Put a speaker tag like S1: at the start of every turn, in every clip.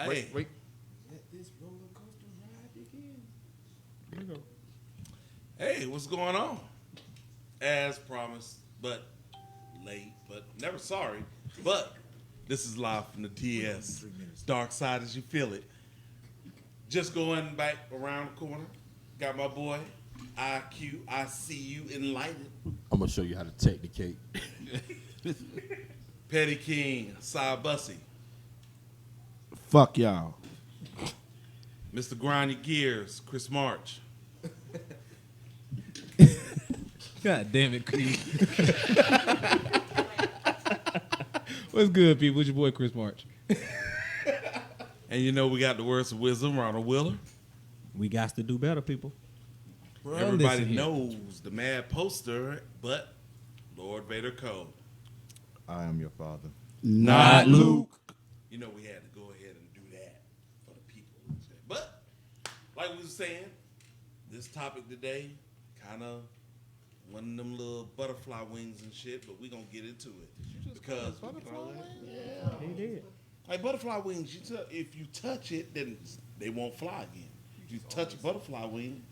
S1: Wait.
S2: Let this roller coaster ride begin.
S3: Here you go.
S1: Hey, what's going on? As promised, but late, but never sorry. But this is live from the TS. Dark side as you feel it. Just going back around the corner. Got my boy, IQ. I see you enlightened.
S2: I'm gonna show you how to take the cake.
S1: Petty King, Cy Bussy.
S3: Fuck y'all.
S1: Mr. Grindy Gears, Chris March.
S4: God damn it, Creed. What's good, people? It's your boy, Chris March.
S1: And you know we got the words of wisdom, Ronald Willer.
S4: We got to do better, people. Bro,
S1: Everybody knows the mad poster, but Lord Vader Code.
S3: I am your father.
S4: Not Luke.
S1: You know we had to go ahead and do that for the people. But, like we were saying, this topic today, kind of one of them little butterfly wings and shit, but we going to get into it. Because,
S4: He did.
S1: like butterfly wings, if you touch it, then they won't fly again. If you touch a butterfly wing,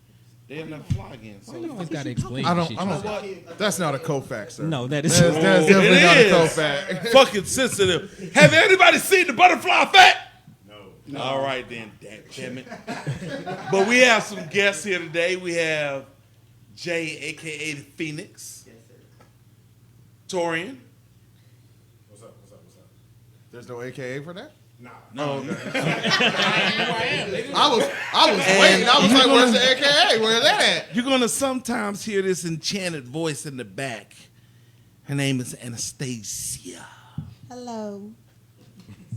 S1: they'll never fly again. So
S4: You always got to explain
S3: I
S4: shit.
S3: don't. That's not a co-fact, sir.
S4: No, that is.
S3: That's definitely
S1: it
S3: not a
S1: is.
S3: co-fact.
S1: Fucking sensitive. Have anybody seen the butterfly effect? No. All right then, damn it. But we have some guests here today. We have Jay, aka the Phoenix.
S5: Yes, sir.
S1: Torian.
S6: What's up?
S3: There's no AKA for that.
S1: No.
S3: I was waiting. I was like, where's the AKA? Where's that at?
S1: You're gonna sometimes hear this enchanted voice in the back. Her name is Anastasia.
S5: Hello.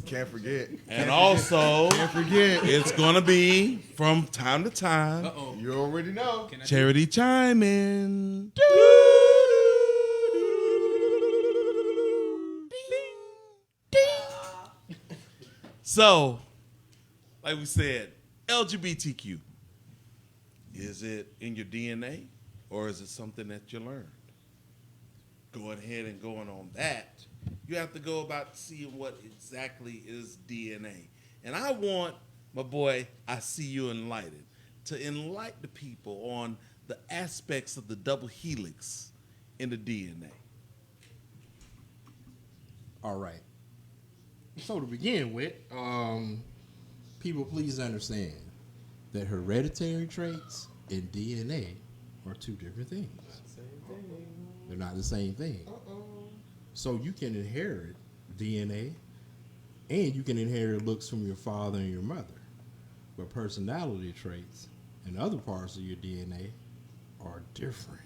S3: Can't forget.
S1: And also,
S3: Can't forget.
S1: it's gonna be from time to time.
S3: You already know.
S1: Charity chime in. So, like we said, LGBTQ. Is it in your DNA or is it something that you learned? Going ahead and going on that, you have to go about seeing what exactly is DNA. And I want my boy, I see you enlightened, to enlighten the people on the aspects of the double helix in the DNA.
S2: All right. So to begin with, people please understand that hereditary traits and DNA are two different things. They're not the same thing. So you can inherit DNA and you can inherit looks from your father and your mother. But personality traits and other parts of your DNA are different.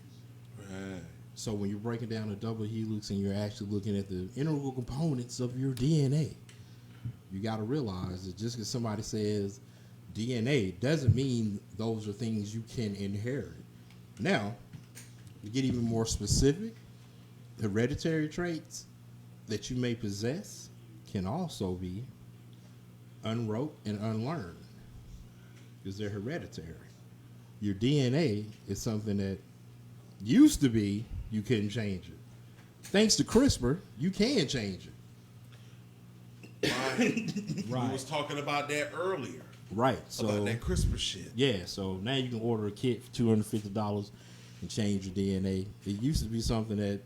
S1: Right.
S2: So when you're breaking down a double helix and you're actually looking at the integral components of your DNA, you got to realize that just because somebody says DNA doesn't mean those are things you can inherit. Now, to get even more specific, hereditary traits that you may possess can also be unwrote and unlearned because they're hereditary. Your DNA is something that used to be you couldn't change it. Thanks to CRISPR, you can change it.
S1: Right. We was talking about that earlier.
S2: Right. So
S1: about that CRISPR shit.
S2: yeah, so now you can order a kit for $250 and change your DNA. It used to be something that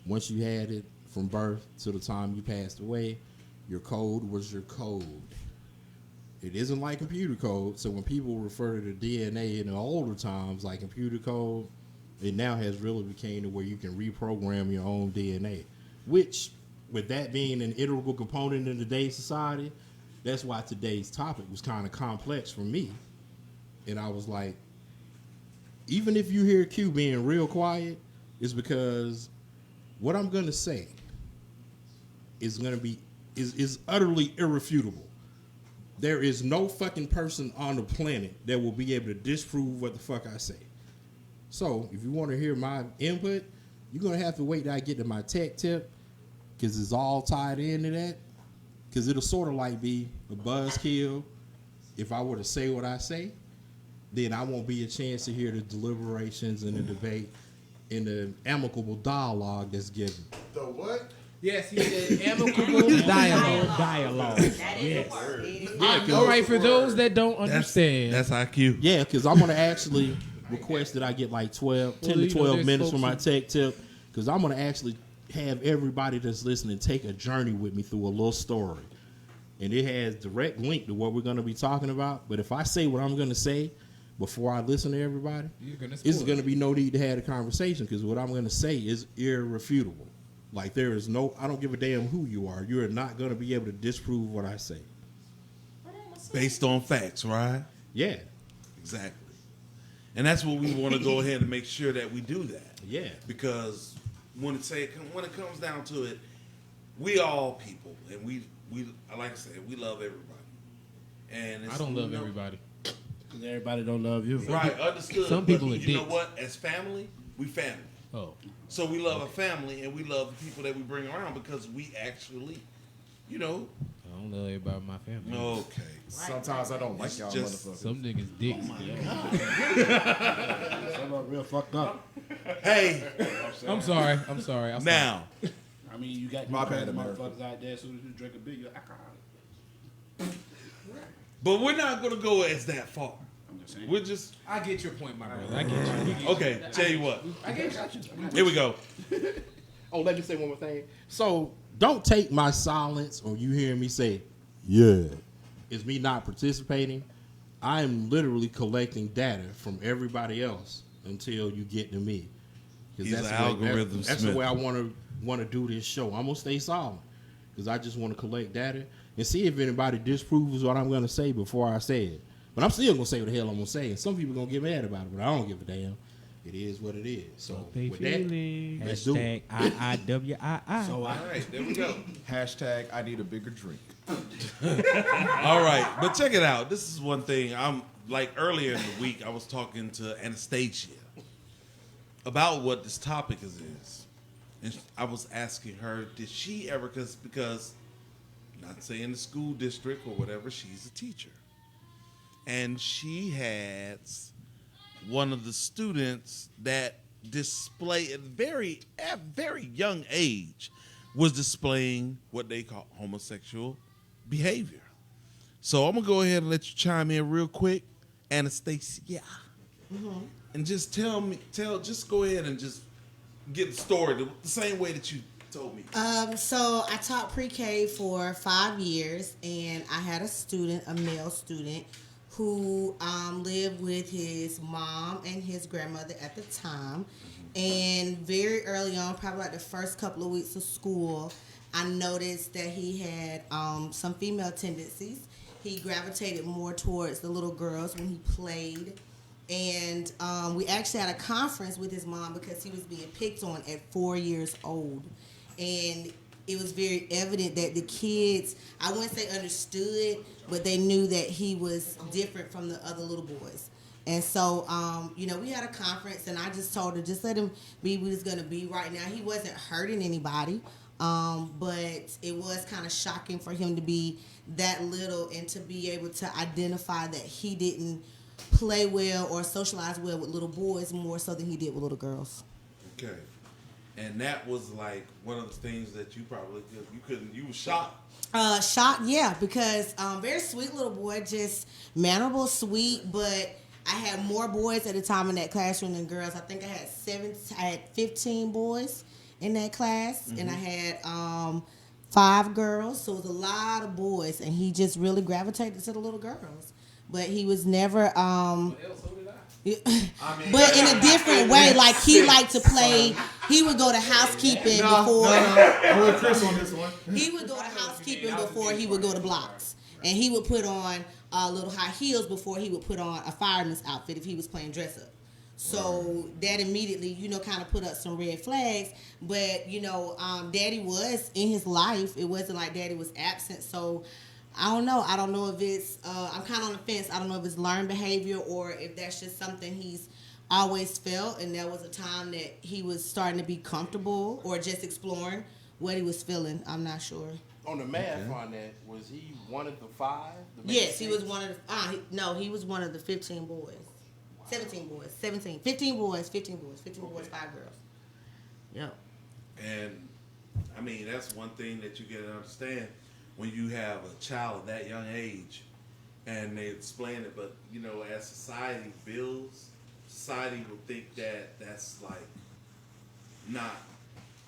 S2: once you had it from birth to the time you passed away, your code was your code. It isn't like computer code. So when people refer to the DNA in the older times like computer code, it now has really became to where you can reprogram your own DNA, which with that being an integral component in today's society, that's why today's topic was kind of complex for me. And I was like, even if you hear Q being real quiet, it's because what I'm going to say is going to be is utterly irrefutable. There is no fucking person on the planet that will be able to disprove what the fuck I say. So if you want to hear my input, you're going to have to wait till I get to my tech tip because it's all tied into that. Because it'll sort of like be a buzzkill. If I were to say what I say, then I won't be a chance to hear the deliberations and the debate and the amicable dialogue that's given.
S3: The what?
S4: Yes, he said amicable dialogue. Dialogue.
S5: That is
S4: Yes.
S5: a word. It is
S3: I know
S4: All right,
S3: it's
S4: for
S3: a
S4: those
S3: word.
S4: that don't understand,
S1: That's IQ.
S2: Yeah, because I'm gonna actually request that I get like 10
S4: Well,
S2: to
S4: you know,
S2: 12
S4: there's
S2: minutes for
S4: folks
S2: my
S4: who-
S2: tech tip. Because I'm gonna actually have everybody that's listening take a journey with me through a little story, and it has direct link to what we're gonna be talking about. But if I say what I'm gonna say before I listen to everybody,
S4: you're gonna
S2: it's
S4: spoil
S2: gonna
S4: it.
S2: be no need to have a conversation because what I'm gonna say is irrefutable. Like there is no, I don't give a damn who you are. You're not gonna be able to disprove what I say.
S1: Based on facts, right?
S2: Yeah,
S1: Exactly. And that's what we want to go ahead and make sure that we do that.
S2: yeah.
S1: Because when it comes down to it, we all people, and we like I said, we love everybody. And it's,
S4: I don't love everybody.
S7: Because everybody don't love you.
S1: Right, understood.
S4: Some
S1: But
S4: people are
S1: you know
S4: dicks.
S1: what? As family, we family.
S4: Oh,
S1: So we love our family, and we love the people that we bring around because we actually, you know,
S4: I don't love everybody in my family.
S1: okay.
S6: Sometimes I don't like y'all
S1: Just-
S6: motherfuckers.
S4: Some niggas dicks.
S7: Some are real fucked up.
S1: Hey,
S4: I'm sorry. I'm sorry. I'm sorry.
S1: now,
S7: I mean, you got
S6: My
S7: these
S6: bad,
S7: crazy
S6: America.
S7: motherfuckers out there as soon as you drink a beer, you're alcoholic.
S1: but we're not going to go as that far.
S7: I'm just saying.
S1: We're just,
S4: I get your point, my brother. I get you.
S1: okay, tell you what.
S7: I get you.
S1: Here we go.
S2: Oh, let me say one more thing. So don't take my silence or you hearing me say, yeah, is me not participating. I am literally collecting data from everybody else until you get to me. 'Cause
S1: He's
S2: that's
S1: an
S2: the way-
S1: algorithm
S2: That's
S1: smith.
S2: the way I want to do this show. I'm gonna stay silent because I just want to collect data and see if anybody disproves what I'm gonna say before I say it. But I'm still gonna say what the hell I'm gonna say. And some people gonna get mad about it, but I don't give a damn. It is what it is. So
S4: They
S2: with that,
S4: feeling.
S2: let's do
S4: Hashtag
S2: it.
S4: IIWII.
S7: So
S1: All right, there we go.
S6: Hashtag I need a bigger drink.
S1: All right, but check it out. This is one thing. I'm like earlier in the week, I was talking to Anastasia about what this topic is. And I was asking her, did she ever, because not saying the school district or whatever, she's a teacher. And she had one of the students that display at very young age was displaying what they call homosexual behavior. So I'm gonna go ahead and let you chime in real quick, Anastasia, and just just go ahead and just get the story the same way that you told me.
S5: So I taught pre-K for 5 years, and I had a student, a male student, who lived with his mom and his grandmother at the time. And very early on, probably like the first couple of weeks of school, I noticed that he had some female tendencies. He gravitated more towards the little girls when he played. And we actually had a conference with his mom because he was being picked on at 4 years old. And it was very evident that the kids, I wouldn't say understood, but they knew that he was different from the other little boys. And so, we had a conference, and I just told her, just let him be what he's going to be right now. He wasn't hurting anybody, but it was kind of shocking for him to be that little and to be able to identify that he didn't play well or socialize well with little boys more so than he did with little girls.
S1: Okay. And that was like one of the things that you probably you were shocked.
S5: Shocked, yeah, because very sweet little boy, just mannerable, sweet, but I had more boys at the time in that classroom than girls. I think I had 15 boys in that class, and I had 5 girls, so it was a lot of boys, and he just really gravitated to the little girls. But he was never but in a different way, like he liked to play. He would go to housekeeping before.
S6: I'm with Chris on this one.
S5: He would go to housekeeping before he would go to blocks, and he would put on little high heels before he would put on a fireman's outfit if he was playing dress up. So that immediately, kind of put up some red flags. But Daddy was in his life. It wasn't like Daddy was absent. So I don't know. I don't know if it's, I'm kind of on the fence. I don't know if it's learned behavior or if that's just something he's always felt. And there was a time that he was starting to be comfortable or just exploring what he was feeling. I'm not sure.
S2: On the math on that, was he one of the 5?
S5: Yes, he was one of the, he was one of the 15 boys. 17 boys. 15 boys, 15 boys, 5 girls. Yep.
S1: And I mean, that's one thing that you got to understand. when you have a child at that young age and they explain it, but you know, as society builds, society will think that that's like not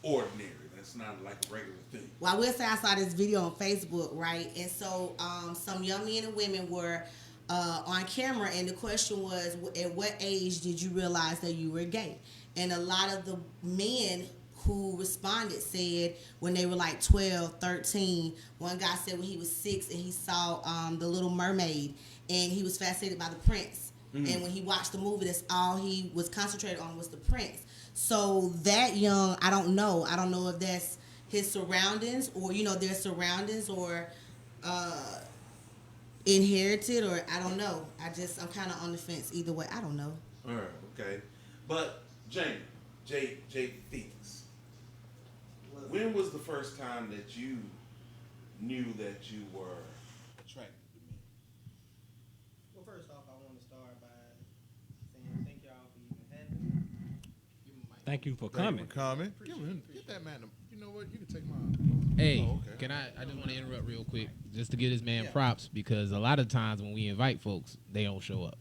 S1: ordinary. That's not like a regular thing.
S5: Well, I will say I saw this video on Facebook, right? And so some young men and women were on camera, and the question was, at what age did you realize that you were gay? And a lot of the men who responded said when they were like 12, 13. One guy said when he was 6 and he saw The Little Mermaid, and he was fascinated by the prince. And when he watched the movie, that's all he was concentrated on was the prince. So that young, I don't know. I don't know if that's his surroundings or, you know, their surroundings or inherited, or I don't know. I'm kind of on the fence either way. I don't know.
S1: All right, okay. But Jay Phoenix, when was the first time that you knew that you were attracted to men?
S8: Well, first off, I want to start by saying thank y'all for even having me. Give me my mic.
S4: Thank you for
S3: Thank
S4: coming.
S3: you for coming. Get that man. You know what? You can take mine.
S4: Hey,
S3: Oh, okay.
S4: can I just want to interrupt real quick just to give this man props, because a lot of times when we invite folks, they don't show up.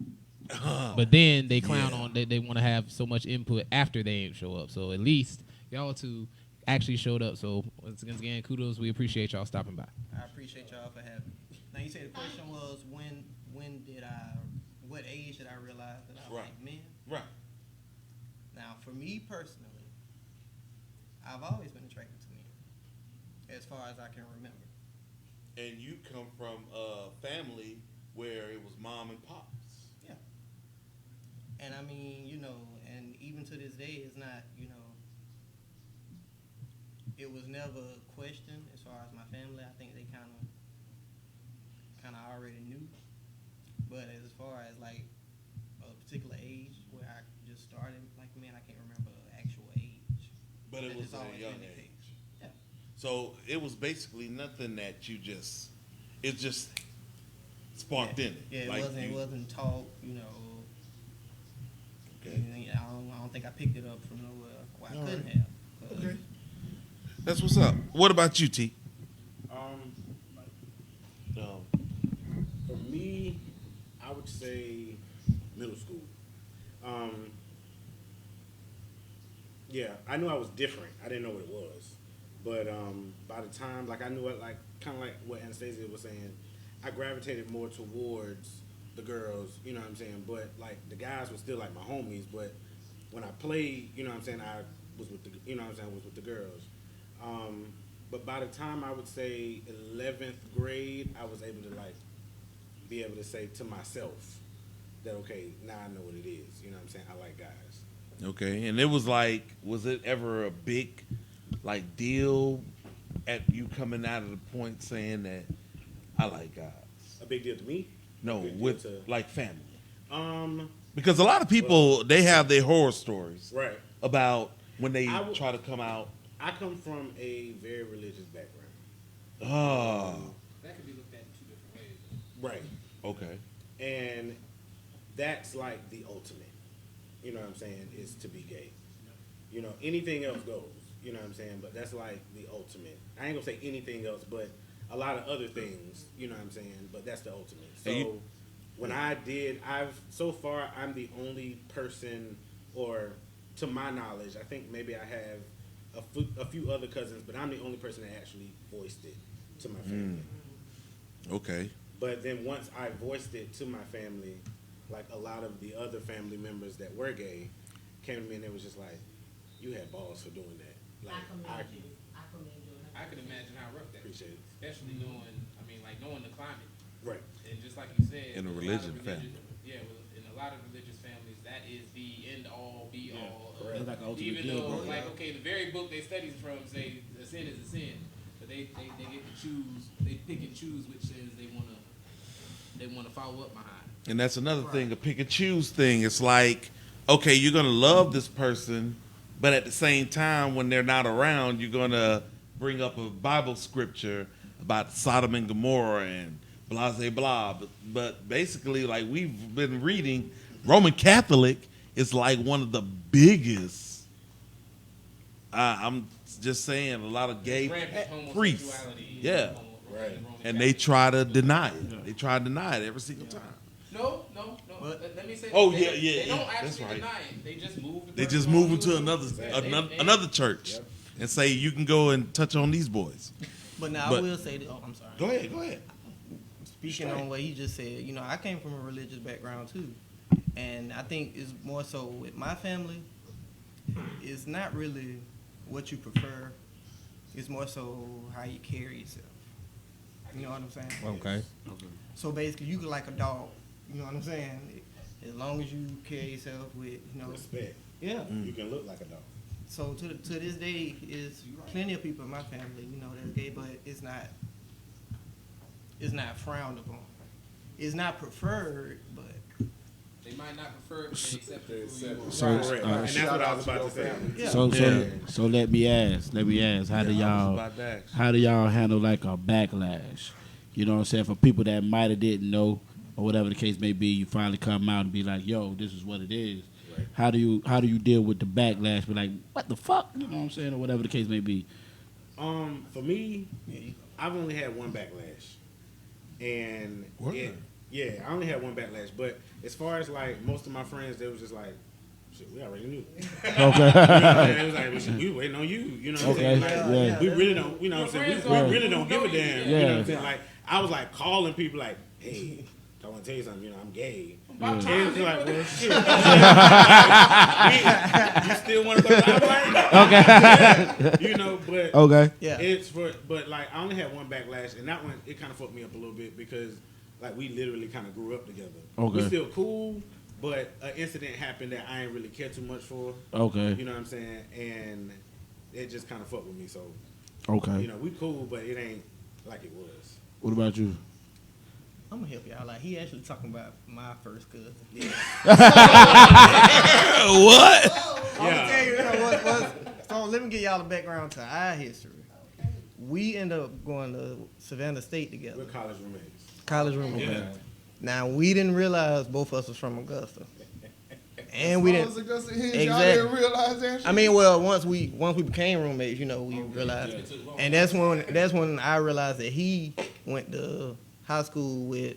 S4: But then they clown on they want to have so much input after they ain't show up. So at least y'all two actually showed up. So once again, kudos. We appreciate y'all stopping by.
S8: I appreciate y'all for having me. Now, you said the question was what age did I realize that I
S1: Right.
S8: like men?
S1: Right.
S8: Now, for me personally, I've always been attracted to men, as far as I can remember.
S1: And you come from a family where it was mom and pops.
S8: Yeah. And I mean, you know, and even to this day, it's not, you know, it was never questioned as far as my family. I think they kind of already knew. But as far as like a particular age where I just started like men, I can't remember the actual age.
S1: But it
S8: It's
S1: was at
S8: always
S1: a young
S8: been the
S1: age.
S8: case. Yeah.
S1: So it was basically nothing that you it just sparked in it.
S8: Yeah, it
S1: Like
S8: wasn't.
S1: you-
S8: It wasn't taught. You know.
S1: Okay.
S8: I don't think I picked it up from nowhere. Well, I
S1: All
S8: couldn't
S1: right.
S8: have. But
S1: Okay. That's what's up. What about you, T?
S7: For me, I would say middle school. Yeah, I knew I was different. I didn't know what it was, but by the time, like, I knew it, like, kind of like what Anastasia was saying, I gravitated more towards the girls. You know what I'm saying? But like the guys were still like my homies. But when I played, you know what I'm saying, I was with the, you know what I'm saying, was with the girls. But by the time I would say 11th grade, I was able to like be able to say to myself that, okay, now I know what it is. You know what I'm saying? I like guys.
S1: Okay, and it was like, was it ever a big, like, deal at you coming out of the point saying that I like guys?
S7: A big deal to me?
S1: No,
S7: Big deal
S1: with
S7: to-
S1: like family.
S7: Um,
S1: Because a lot of people, they have their horror stories
S7: right.
S1: about when they
S7: I would-
S1: try to come out.
S7: I come from a very religious background.
S1: Oh,
S4: That could be looked at in two different ways.
S7: Right.
S1: okay.
S7: And that's like the ultimate. You know what I'm saying? Is to be gay. You know, anything else goes. You know what I'm saying? But that's like the ultimate. I ain't gonna say anything else, but a lot of other things. You know what I'm saying? But that's the ultimate. So
S1: And you-
S7: when so far I'm the only person, or to my knowledge, I think maybe I have a few other cousins, but I'm the only person that actually voiced it to my family.
S1: Okay.
S7: But then once I voiced it to my family, like a lot of the other family members that were gay came to me and they was just like, "You had balls for doing that." Like, I
S9: I can imagine how rough that is,
S7: appreciate it.
S9: especially knowing the climate.
S7: Right.
S9: And just like you said,
S1: In a
S9: with lot of
S1: religion family.
S9: Yeah, in a lot of religious families, that is the end all, be all.
S7: correct.
S4: It's like an ultimate
S9: Even
S4: deal
S9: though,
S4: breaker.
S9: like, okay, the very book they study from say a sin is a sin, but they get to choose. They pick and choose which sins they wanna follow up behind.
S1: And that's another thing, a pick and choose thing. It's like, okay, you're gonna love this person, but at the same time, when they're not around, you're gonna bring up a Bible scripture about Sodom and Gomorrah and blah blah blah. But basically, like we've been reading, Roman Catholic is like one of the biggest. I'm just saying, a lot of gay
S9: Rampant
S1: priests.
S9: homosexuality,
S1: Yeah.
S7: Right.
S1: and they try to deny it. They try to deny it every single time.
S9: No.
S8: But-
S9: Let me say.
S1: Oh,
S9: they,
S1: yeah,
S9: They don't
S1: that's
S9: actually
S1: right.
S9: deny it. They just move. The
S1: They
S9: person
S1: just
S9: on
S1: move into
S9: it.
S1: another church and say you can go and touch on these boys.
S8: But now
S1: But-
S8: I will say that. Oh, I'm sorry.
S1: Go ahead.
S8: Speaking on what he just said, you know, I came from a religious background too, and I think it's more so with my family. It's not really what you prefer. It's more so how you carry yourself. You know what I'm saying?
S2: Okay.
S8: So basically, you can like a dog. You know what I'm saying? As long as you carry yourself with, you know,
S7: Respect.
S8: yeah.
S7: You can look like a dog.
S8: So to this day, is plenty of people in my family, you know, that's gay, but it's not frowned upon. It's not preferred, but
S9: They might not prefer it, but they accept it for who you are.
S3: So,
S7: Correct. And that's what I was about to say.
S8: yeah.
S3: so let me ask, how do y'all handle like a backlash? You know what I'm saying? For people that might have didn't know or whatever the case may be, you finally come out and be like, yo, this is what it is.
S7: Right.
S3: How do you deal with the backlash? Be like, what the fuck? You know what I'm saying? Or whatever the case may be.
S7: For me, I've only had one backlash, and I only had one backlash. But as far as like most of my friends, they was just like, "Shit, we already knew."
S3: Okay.
S7: It was like, "Well, we waiting on you." You know what
S3: Okay.
S7: I'm saying? Like,
S3: Yeah.
S7: we really don't. You know what I'm saying? We really don't give a damn. You know what I'm saying? Like I was like calling people like, "Hey, I want to tell you something. You know, I'm gay."
S9: About
S7: And
S9: time,
S7: it's like,
S9: nigga.
S7: well, shit. You still want to go to the okay. You know, but
S3: Okay.
S8: Yeah.
S7: but like I only had one backlash, and that one it kind of fucked me up a little bit because like we literally kind of grew up together.
S3: Okay.
S7: We still cool, but an incident happened that I didn't really care too much for.
S3: Okay.
S7: You know what I'm saying? And it just kind of fucked with me. So
S3: Okay.
S7: you know, we cool, but it ain't like it was.
S3: What about you?
S8: I'm gonna help y'all. Like he actually talking about my first cousin.
S1: What?
S8: I'm gonna tell you so let me get y'all the background to our history. We ended up going to Savannah State together,
S7: We're college roommates.
S8: college room. Now we didn't realize both of us was from Augusta, and we didn't.
S6: Y'all
S8: Exactly.
S6: didn't realize that shit?
S8: I mean, well, once we became roommates, you know, we realized, and that's when I realized that he went to high school with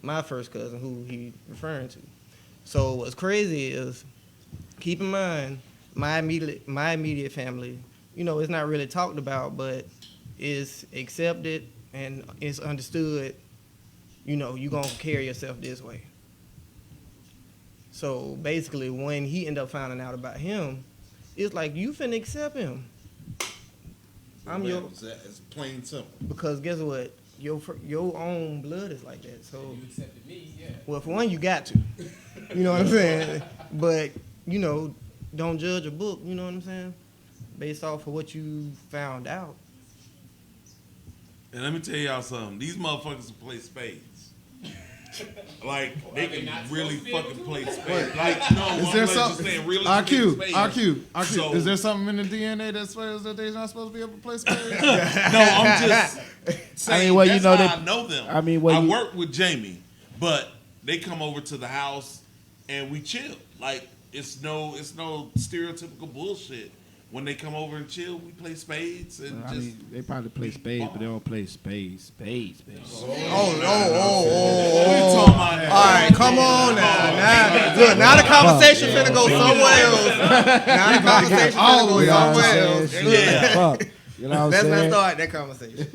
S8: my first cousin, who he referring to. So what's crazy is, keep in mind, my immediate family, you know, it's not really talked about, but it's accepted and it's understood. You know, you gonna carry yourself this way. So basically, when he ended up finding out about him, it's like you finna accept him.
S1: It's plain simple.
S8: Because guess what? Your own blood is like that. So,
S9: You accepted me, yeah.
S8: well, for one, you got to. You know what I'm saying? But you know, don't judge a book. You know what I'm saying? Based off of what you found out.
S1: And let me tell y'all something. These motherfuckers will play spades. Like they can really fucking play spades. Like no,
S6: Is
S1: I'm
S6: there
S1: just
S6: something?
S1: saying really
S6: IQ.
S1: So-
S6: Is there something in the DNA that says that they're not supposed to be able to play spades?
S1: No, I'm just saying.
S3: well, you
S1: that's
S3: know
S1: how
S3: that-
S1: I know them.
S3: I mean, well,
S1: I
S3: you-
S1: work with Jamie, but they come over to the house and we chill. Like it's no stereotypical bullshit. When they come over and chill, we play spades and
S3: I
S1: just.
S3: mean, they probably play spades, but they don't play spades. Spades.
S1: What you talking about?
S8: All right, come on now. Look, now the conversation finna go somewhere else. Now the conversation finna go
S3: You know what
S8: somewhere
S3: I'm
S8: else.
S3: saying?
S1: Yeah.
S3: Fuck. You know what I'm
S8: Let's not
S3: saying?
S8: start that conversation.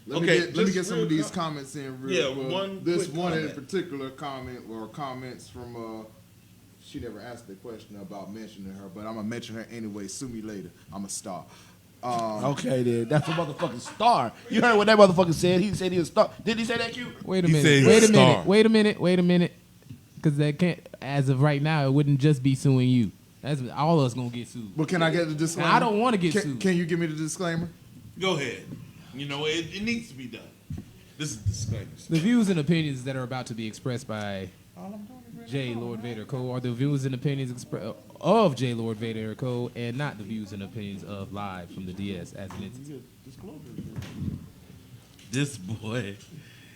S6: Let me
S1: just
S6: get some
S1: real
S6: of these comments in real quick.
S1: one
S6: This
S1: quick
S6: one in
S1: comment.
S6: particular comment or comments from she never asked the question about mentioning her, but I'm gonna mention her anyway. Sue me later. I'm a star.
S3: Okay, then. That's a motherfucking star. You heard what that motherfucker said. He said he was a star. Did he say that, Q?
S4: Wait a
S1: He
S4: minute.
S1: said he's
S4: Wait
S1: a
S4: a minute.
S1: star.
S4: Wait a minute. Because that can't. As of right now, it wouldn't just be suing you. That's all of us gonna get sued.
S6: But can I get the disclaimer?
S4: Now, I don't want to get
S6: Can,
S4: sued.
S6: can you give me the disclaimer?
S1: Go ahead. You know it needs to be done. This is disclaimers.
S4: The views and opinions that are about to be expressed by J. Lord Vader Co. are the views and opinions of J. Lord Vader Co. and not the views and opinions of Live from the DS as an entity.
S1: This boy.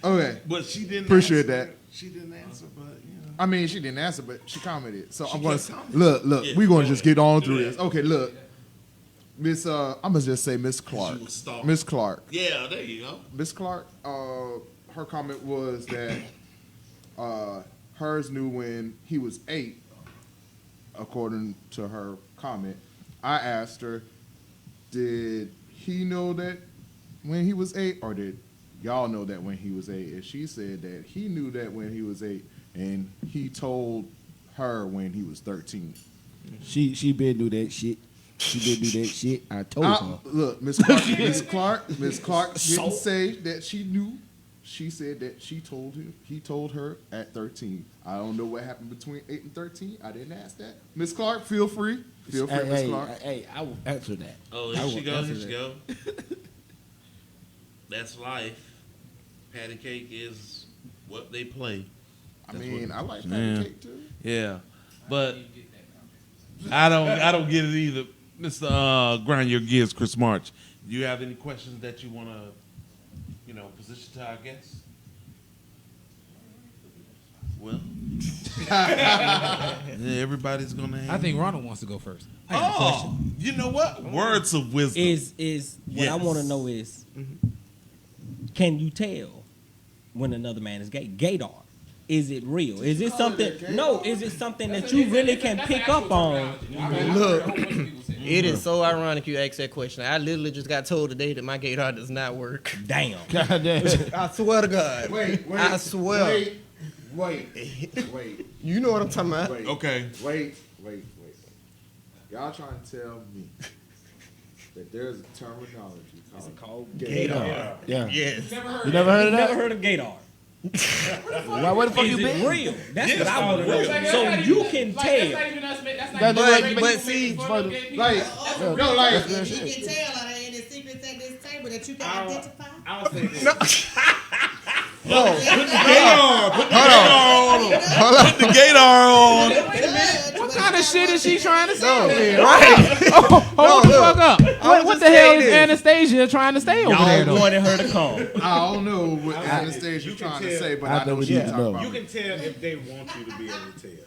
S6: Okay.
S1: But she didn't
S6: Appreciate
S1: answer.
S6: that.
S1: She didn't answer, but you know.
S6: I mean, she didn't answer, but she commented. So
S1: She
S6: I'm going
S1: kept
S6: to
S1: commenting.
S6: look.
S1: Yeah,
S6: We're going
S1: go
S6: to just
S1: ahead.
S6: get on
S1: Do
S6: through
S1: that.
S6: this. Okay, look. Miss, I'm gonna just say Miss Clark. Miss Clark.
S1: Yeah, there you go.
S6: Miss Clark. Her comment was that hers knew when he was 8. According to her comment, I asked her, did he know that when he was 8, or did y'all know that when he was 8? And she said that he knew that when he was 8, and he told her when he was 13.
S3: She been do that shit. She did do that shit. I told her.
S6: Look, Miss Clark didn't say that she knew. She said that he told her at 13. I don't know what happened between 8 and 13. I didn't ask that. Miss Clark, feel free. Miss Clark.
S3: Hey, I will answer that.
S1: Oh, here she go. That's life. Patty cake is what they play.
S6: I mean, I like patty cake too.
S1: Yeah, but I don't get it either. Mr. Grind Your Gears, Chris March. Do you have any questions that you want to, position to our guests? Well, everybody's gonna have.
S4: I think Ronald wants to go first.
S1: Oh, you know what? Words of wisdom.
S10: Is what I want to know is, can you tell when another man is gay? Gaydar. Is it real? Is it something? No. Is it something that you really can pick up on?
S8: Look, it is so ironic you asked that question. I literally just got told today that my gaydar does not work.
S10: Damn.
S3: God damn.
S8: I swear to God.
S6: Wait.
S8: I swear.
S6: Wait.
S8: You know what I'm talking about.
S1: Okay.
S6: Wait. Y'all trying to tell me that there's a terminology called
S3: Gaydar. Yeah.
S8: Yes.
S3: You never heard of that?
S10: Never heard of gaydar.
S3: Why? Where the fuck
S10: Is
S3: you
S10: it
S3: been?
S10: real? That's what I want to know. So you can tell.
S8: But see,
S6: like, no, like,
S5: He can tell are they in the secrets at this table that you can identify.
S7: I'll say this.
S1: Put the gaydar on.
S4: What kind of shit is she trying to say?
S8: right.
S4: Hold the fuck up. What
S8: just
S4: the hell
S8: saying
S4: is
S8: this.
S4: Anastasia trying to stay over there?
S10: Y'all
S4: Though?
S10: wanted her to come.
S6: I don't know what Anastasia
S7: You
S6: trying
S7: can
S6: to
S7: tell.
S6: say, but
S3: I
S6: I know
S3: know
S6: she's
S3: you
S6: talking
S3: know.
S6: about.
S7: You can tell if they want you to be able to tell.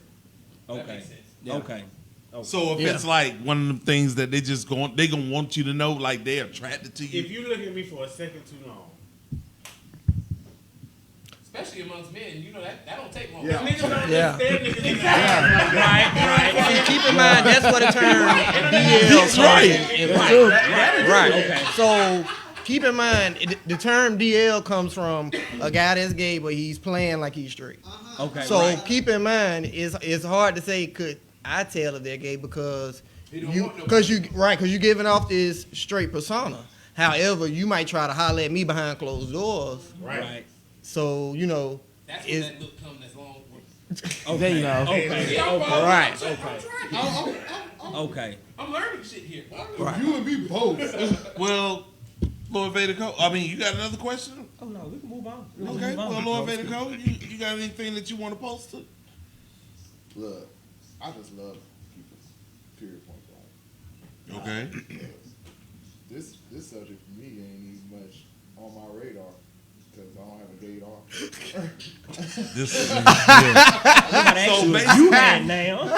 S10: Okay. Okay.
S1: So if it's like one of them things that they gonna want you to know, like they're attracted to you.
S7: If you look at me for a second too long,
S9: Especially amongst men, that don't take long.
S6: Yeah.
S7: niggas don't
S8: Yeah.
S7: understand niggas in the eye.
S8: Right. See, keep in mind that's what the term DL comes from. Right. Okay. So keep in mind the term DL comes from a guy that's gay, but he's playing like he's straight.
S10: Okay.
S8: So keep in mind it's hard to say could I tell if they're gay because you're giving off this straight persona. However, you might try to holler at me behind closed doors.
S10: Right.
S8: So
S9: That's when that look come that's long.
S3: There you go.
S10: Okay.
S8: right.
S10: Okay.
S9: I'm learning shit here.
S6: You and me both.
S1: Well, Lord Vader Cole. I mean, you got another question?
S10: Oh no, we can move on.
S1: Okay. Well, Lord Vader Cole, you got anything that you want to post to?
S6: Look, I just love people. Period. Point blank.
S1: Okay.
S6: This subject for me ain't even much on my radar because I don't have a gaydar.
S1: This is
S10: So
S1: basically,
S10: you mad now?
S6: I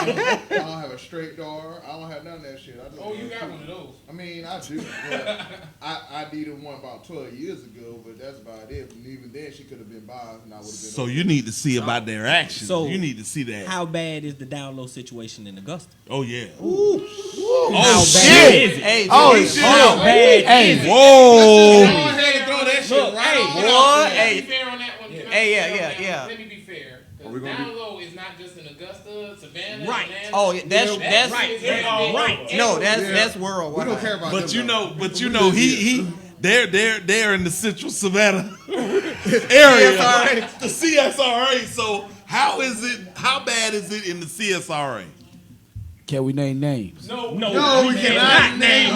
S6: don't have a straight door. I don't have none of that shit. I just
S9: Oh, you got one of those.
S6: I mean, I do. But I needed one about 12 years ago, but that's about it. And even then, she could have been biased, and I would have been.
S1: so you need to see about their actions.
S10: So
S1: you need to see that.
S10: How bad is the down low situation in Augusta?
S1: Oh yeah.
S10: How bad is it?
S8: Hey,
S3: Oh,
S8: Jimmy,
S3: shit.
S10: How bad is it?
S1: Whoa.
S6: Go ahead and throw that shit
S10: Look,
S6: right
S10: hey,
S6: on.
S8: boy,
S9: Be
S8: hey,
S9: fair on that one. Can I
S8: Hey,
S9: slow
S8: yeah,
S9: down?
S8: yeah.
S9: Let me be fair.
S6: Are we gonna
S9: Down low is not just in Augusta, Savannah,
S10: Right.
S9: Atlanta.
S8: oh, yeah, that's
S10: right.
S9: It's all
S10: Right.
S9: over.
S8: no,
S6: Yeah.
S8: that's
S6: We
S8: worldwide.
S6: don't care about
S1: But
S6: them,
S1: you
S6: though.
S1: know, they're in the Central Savannah area,
S8: CSRA.
S1: the CSRA. So how bad is it in the CSRA?
S3: Can we name names?
S9: No,
S6: No, we cannot name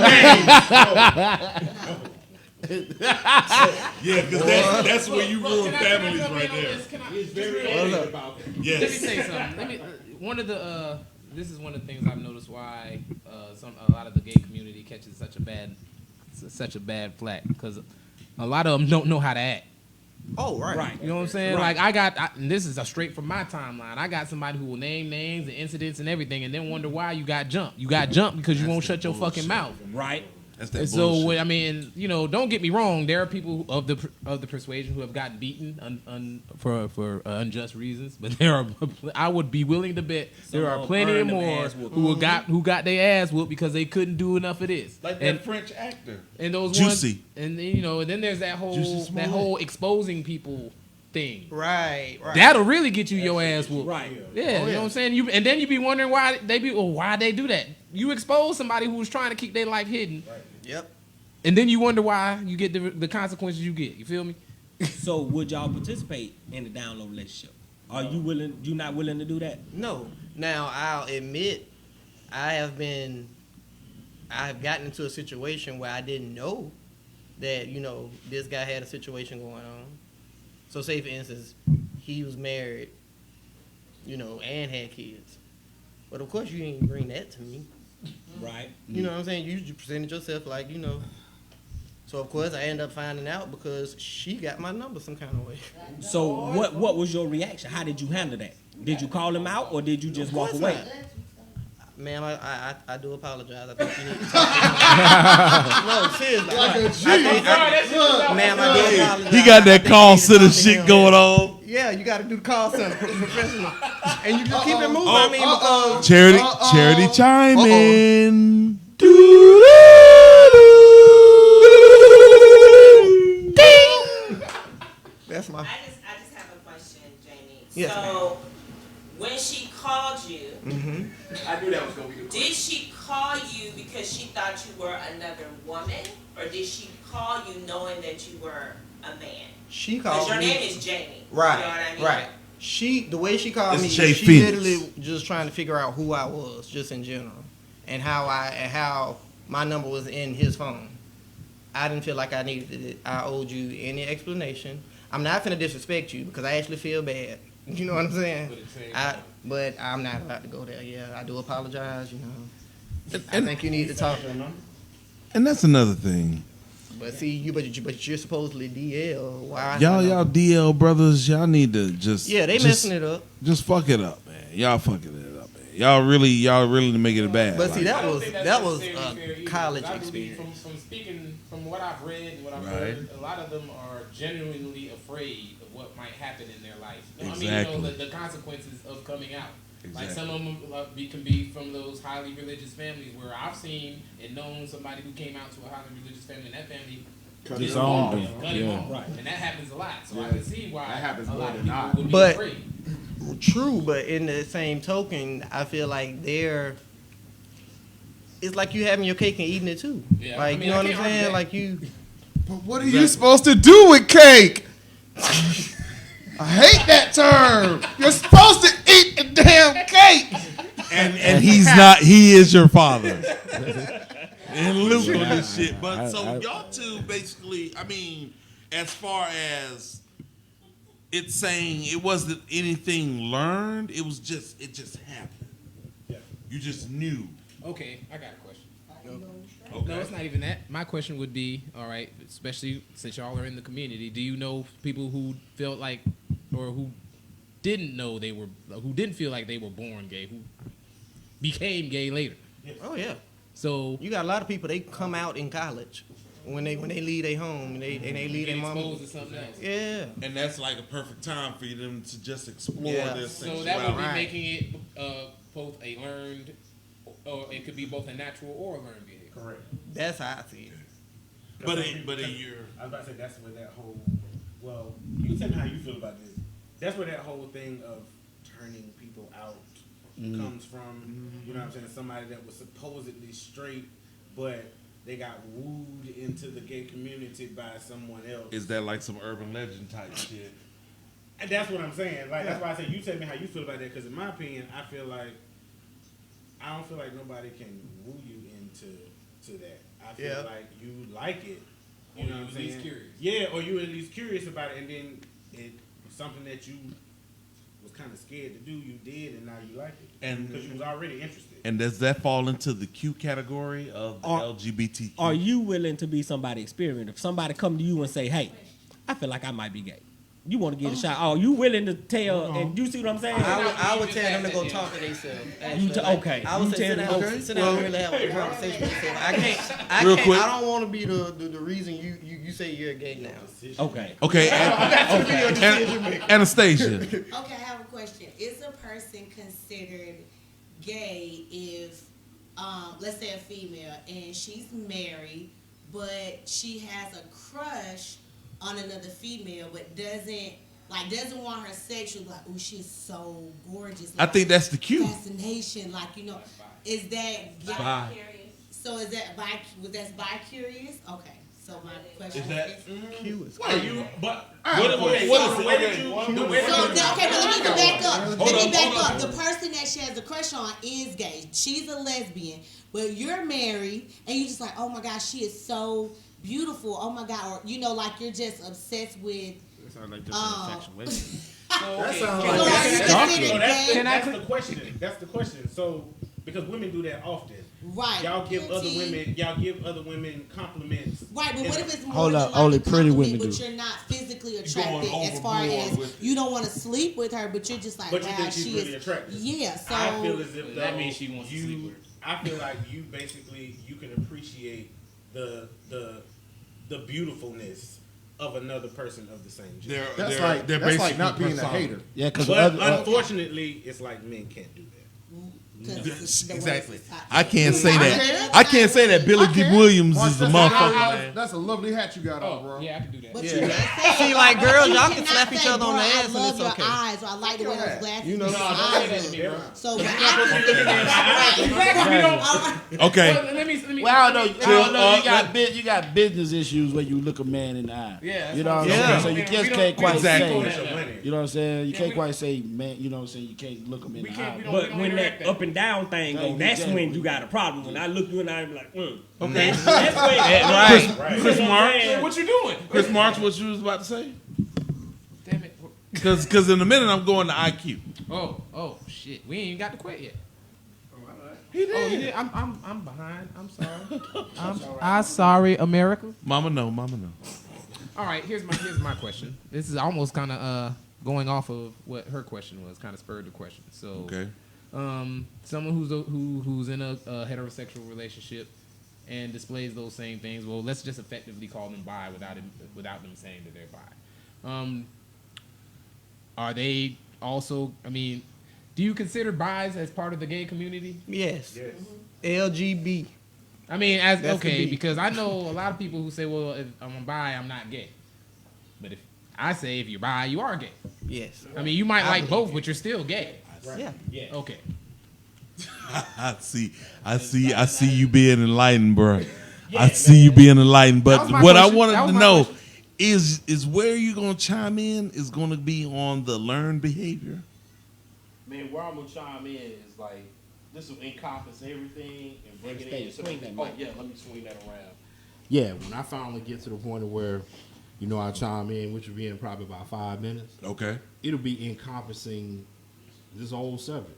S1: Yeah, because that's where you ruin families right there.
S7: He's very open about it.
S9: Let me
S1: Yes.
S9: say something. This is one of the things I've noticed why a lot of the gay community catches such a bad flack because a lot of them don't know how to act.
S8: Oh, right.
S10: Right.
S4: You know what I'm saying?
S10: Right.
S4: Like and this is a straight from my timeline. I got somebody who will name names and incidents and everything, and then wonder why you got jumped. You got jumped because you won't shut your fucking mouth.
S10: Right.
S1: That's that
S4: And so
S1: bullshit.
S4: I mean, you know, don't get me wrong. There are people of the persuasion who have gotten beaten for unjust reasons, but there are. I would be willing to bet there
S10: Some
S4: are
S10: of
S4: plenty
S10: earned them
S4: more
S10: ass whooping.
S4: who got their ass whooped because they couldn't do enough of this.
S1: Like
S4: and
S1: that French actor.
S4: and those
S1: Juicy.
S4: ones, and then, you know, and then there's that
S1: Juicy Smollett.
S4: whole exposing people thing.
S8: Right.
S4: That'll really get you your ass whooped.
S10: Right.
S4: Yeah, you know what I'm saying? And then you be wondering why they do that. You expose somebody who's trying to keep their life hidden.
S7: Right.
S8: Yep.
S4: And then you wonder why you get the consequences you get. You feel me?
S10: So would y'all participate in a down low relationship? Are you willing? You not willing to do that?
S8: No. Now I'll admit, I've gotten into a situation where I didn't know that, you know, this guy had a situation going on. So say for instance, he was married, you know, and had kids. But of course you ain't bring that to me.
S10: Right.
S8: You know what I'm saying? You presented yourself like, you know. So of course I ended up finding out because she got my number some kind of way.
S10: So what was your reaction? How did you handle that? Did you call him out or did you just walk
S8: course
S10: away?
S8: not. Ma'am, I do apologize. I think you need to talk to him. No, seriously.
S6: Like a G.
S8: Ma'am, I do apologize.
S1: He got
S8: I
S1: that
S8: think
S1: call
S8: you need to
S1: center
S8: talk to
S1: shit
S8: him.
S1: going on.
S8: Yeah, you got to do the call center professional. And you just keep it moving. I mean, because
S1: Charity chime in.
S8: that's my.
S5: I just have a question, Jamie.
S8: Yes,
S5: So, when she called you,
S9: I knew that was gonna be the question.
S5: did she call you because she thought you were another woman, or did she call you knowing that you were a man?
S8: She
S5: Because
S8: called
S5: your
S8: me.
S5: name is Jamie.
S8: Right,
S5: You know what I mean?
S8: right. The way she called
S1: It's
S8: me,
S1: Jay
S8: she
S1: Phoenix.
S8: literally just trying to figure out who I was, just in general, and how my number was in his phone. I didn't feel like I needed it. I owed you any explanation. I'm not finna disrespect you because I actually feel bad. You know what I'm saying? But I'm not about to go there. Yeah, I do apologize. You know, I think you need to talk to him.
S1: And that's another thing.
S8: But see, but you're supposedly DL. Why?
S1: Y'all DL brothers, y'all need to just
S8: Yeah,
S1: just,
S8: messing it up.
S1: Just fuck it up, man. Y'all fucking it up, man. Y'all really make it bad.
S8: But see,
S1: Like,
S8: that
S4: I don't
S8: was
S4: think that's
S8: that was
S4: necessarily fair
S8: a
S4: either,
S8: college
S4: 'cause I believe
S8: experience.
S4: From speaking from what I've read and what I've
S1: Right.
S4: heard, a lot of them are genuinely afraid of what might happen in their life. I mean,
S1: Exactly.
S4: you know, the consequences of coming out. Like
S1: Exactly.
S4: some of them can be from those highly religious families where I've seen and known somebody who came out to a highly religious family, and that family
S6: Cut
S4: just
S6: him off.
S4: cut him
S3: Yeah.
S4: off.
S10: Right.
S4: And that happens a lot. So I
S6: Yeah.
S4: can see why
S6: That happens
S4: a
S6: more
S4: lot of
S6: than
S4: people
S6: not.
S4: would be
S8: But-
S4: afraid.
S8: True, but in the same token, I feel like it's like you having your cake and eating it too.
S4: Yeah,
S8: Like
S4: I mean,
S8: you know
S4: I
S8: what I'm
S4: can't argue
S8: saying?
S4: that.
S8: Like you.
S6: But what are you supposed to do with cake? I hate that term. You're supposed to eat the damn cake.
S1: and he's not. He is your father. And Luke on this shit. But so y'all two basically. I mean, as far as it's saying, it wasn't anything learned. It just happened.
S7: Yeah.
S1: You just knew.
S4: Okay, I got a question.
S1: Okay.
S4: No, it's not even that. My question would be, all right, especially since y'all are in the community, do you know people who felt like, or who didn't know they were, who didn't feel like they were born gay, who became gay later?
S8: Oh yeah.
S4: So
S8: You got a lot of people. They come out in college when they leave their home and they leave
S4: get
S8: their mama.
S4: exposed to something else.
S8: Yeah.
S1: And that's like a perfect time for them to just explore
S8: Yeah.
S1: this.
S4: So that would be
S8: Right.
S4: making it both a learned, or it could be both a natural or a learned behavior.
S7: Correct.
S8: That's how I see it.
S1: But in your
S7: I was about to say that's where that whole. Well, you can tell me how you feel about this. That's where that whole thing of turning people out comes from. You know what I'm saying? Somebody that was supposedly straight, but they got wooed into the gay community by someone else.
S1: is that like some urban legend type shit?
S7: And that's what I'm saying. Like that's why I say you tell me how you feel about that. Because in my opinion, I don't feel like nobody can woo you into that. I feel
S8: Yeah.
S7: like you like it. You
S4: Or
S7: know
S4: you
S7: what I'm
S4: at least
S7: saying?
S4: curious.
S7: Yeah, or you at least curious about it, and then it was something that you was kind of scared to do. You did, and now you like it,
S1: And-
S7: because you was already interested.
S1: And does that fall into the Q category of the
S10: Are-
S1: LGBTQ?
S10: Are you willing to be somebody experienced? If somebody come to you and say, "Hey, I feel like I might be gay," You want to get a shot? Oh, you willing to tell? And you see what I'm saying?
S8: I would tell them to go talk to themselves.
S10: Okay.
S8: I would
S10: You
S8: say
S10: tell
S8: sit
S10: them-
S8: down and really have a conversation with themselves. I
S1: Real
S8: can't.
S1: quick.
S8: I don't want to be the reason you say you're gay now.
S10: Okay.
S1: Okay. Anastasia.
S5: Okay, I have a question. Is a person considered gay if, let's say a female, and she's married, but she has a crush on another female, but doesn't want her sexual, like, oh, she's so gorgeous.
S1: I think that's the cue.
S5: Fascination, like, is that
S1: Bi.
S5: So is that that's bi-curious? Okay. So my question
S1: Is that
S5: is
S1: What are you? But
S3: Okay,
S1: what
S3: so
S1: is
S3: the
S1: it?
S3: way that
S1: Okay.
S3: you-
S5: okay, but let me go back up.
S1: Hold
S5: Let me
S1: on,
S5: back
S1: hold
S5: up.
S1: on.
S5: The person that she has a crush on is gay. She's a lesbian, but you're married, and you're just like, oh my gosh, she is so beautiful. Oh my God, or like you're just obsessed with.
S3: That sounds like just an infatuation.
S7: That sounds
S5: So
S7: like
S5: are you considered gay?
S7: that's the question. That's the question. So because women do that often.
S5: Right.
S7: Y'all give other women compliments.
S5: Right, but what if it's more
S3: Hold
S5: than
S3: up,
S5: like
S3: only
S5: a
S3: pretty
S5: compliment,
S3: women
S5: but
S3: do.
S5: you're not physically
S1: going
S5: attracted as far
S1: overboard
S5: as
S1: with it.
S5: you don't want to sleep with her, but you're just like,
S7: But you
S5: wow,
S7: think she's
S5: she
S7: really
S5: is
S7: attractive.
S5: Yeah, so
S7: I feel as if
S4: That
S7: though,
S4: means she wants to sleep with her.
S7: I feel like you basically you can appreciate the beautifulness of another person of the same gender.
S6: That's like not being a hater.
S3: Yeah, because
S7: But unfortunately, it's like men can't do that.
S5: 'cause the way
S1: Exactly.
S5: it's
S1: I can't say
S6: I
S1: that.
S6: can.
S1: I can't say that Billy
S6: I
S1: D.
S6: can.
S1: Williams
S6: Mark,
S1: is the
S6: that's-
S1: motherfucker, man.
S6: That's a lovely hat you got on, bro.
S4: Yeah, I can do that.
S5: But you can't say
S8: See, like, girls,
S5: you
S8: y'all can
S5: cannot
S8: slap each
S5: say,
S8: other on
S5: bro,
S8: the ass
S5: I
S8: and
S5: love
S8: it's
S5: your
S8: okay.
S5: eyes, or I like the way those glasses.
S8: You know,
S5: your
S8: no,
S5: eyes
S4: don't say that to me,
S5: look.
S4: bro.
S5: So, but I
S4: Exactly. We don't.
S5: can.
S1: Okay.
S4: Well, let me.
S3: Well, I don't know.
S1: Chill,
S3: You got business issues when you look a man in the eye.
S4: Yeah, that's
S3: You know what I'm
S4: what
S3: saying?
S4: I'm
S3: So
S4: saying.
S3: you
S4: We
S3: just
S4: don't-
S3: can't
S4: we
S3: quite
S4: don't
S1: Exactly.
S3: say. You know what I'm saying? You
S4: Yeah,
S3: can't
S4: we-
S3: quite say, man. You know what I'm saying? You can't look him in
S4: We
S3: the
S4: can't.
S3: eye.
S4: We don't.
S10: But when
S4: interact
S10: that up and down thing go, that's
S3: Exactly.
S10: when you got a problem. When I look you and I be like,
S1: Okay.
S10: That's when,
S7: Right.
S1: Chris Marks.
S4: Hey, what you doing?
S1: Chris Marks, what you was about to say?
S4: Damn it.
S1: Because in a minute I'm going to IQ.
S4: Oh shit. We ain't even got to quit yet.
S1: He did.
S4: Oh, you did? I'm behind. I'm sorry. I'm sorry, America.
S1: Mama no.
S4: All right, here's my question. This is almost kind of going off of what her question was, kind of spurred the question. So,
S1: Okay.
S4: someone who's in a heterosexual relationship and displays those same things. Well, let's just effectively call them bi without them saying that they're bi. Are they also? I mean, do you consider bis as part of the gay community?
S8: Yes. LGB.
S4: I mean, as
S8: That's the
S4: okay,
S8: B.
S4: because I know a lot of people who say, "Well, if I'm a bi, I'm not gay." But if I say if you're bi, you are gay.
S8: Yes.
S4: I mean, you might like both, but you're still gay.
S8: Yeah.
S4: Okay.
S1: I see you being enlightened, bro. I see you being enlightened.
S4: That
S1: But
S4: was my
S1: what I
S4: question.
S1: wanted
S4: That was
S1: to
S4: my
S1: know
S4: question.
S1: is where you gonna chime in is gonna be on the learned behavior.
S2: Man, where I'm gonna chime in is like this will encompass everything and bring it
S3: Stay
S2: in.
S3: swing that
S2: Oh
S3: mic.
S2: yeah, let me swing that around. Yeah, when I finally get to the point of where, I chime in, which will be in probably about 5 minutes,
S1: Okay.
S2: it'll be encompassing this whole subject.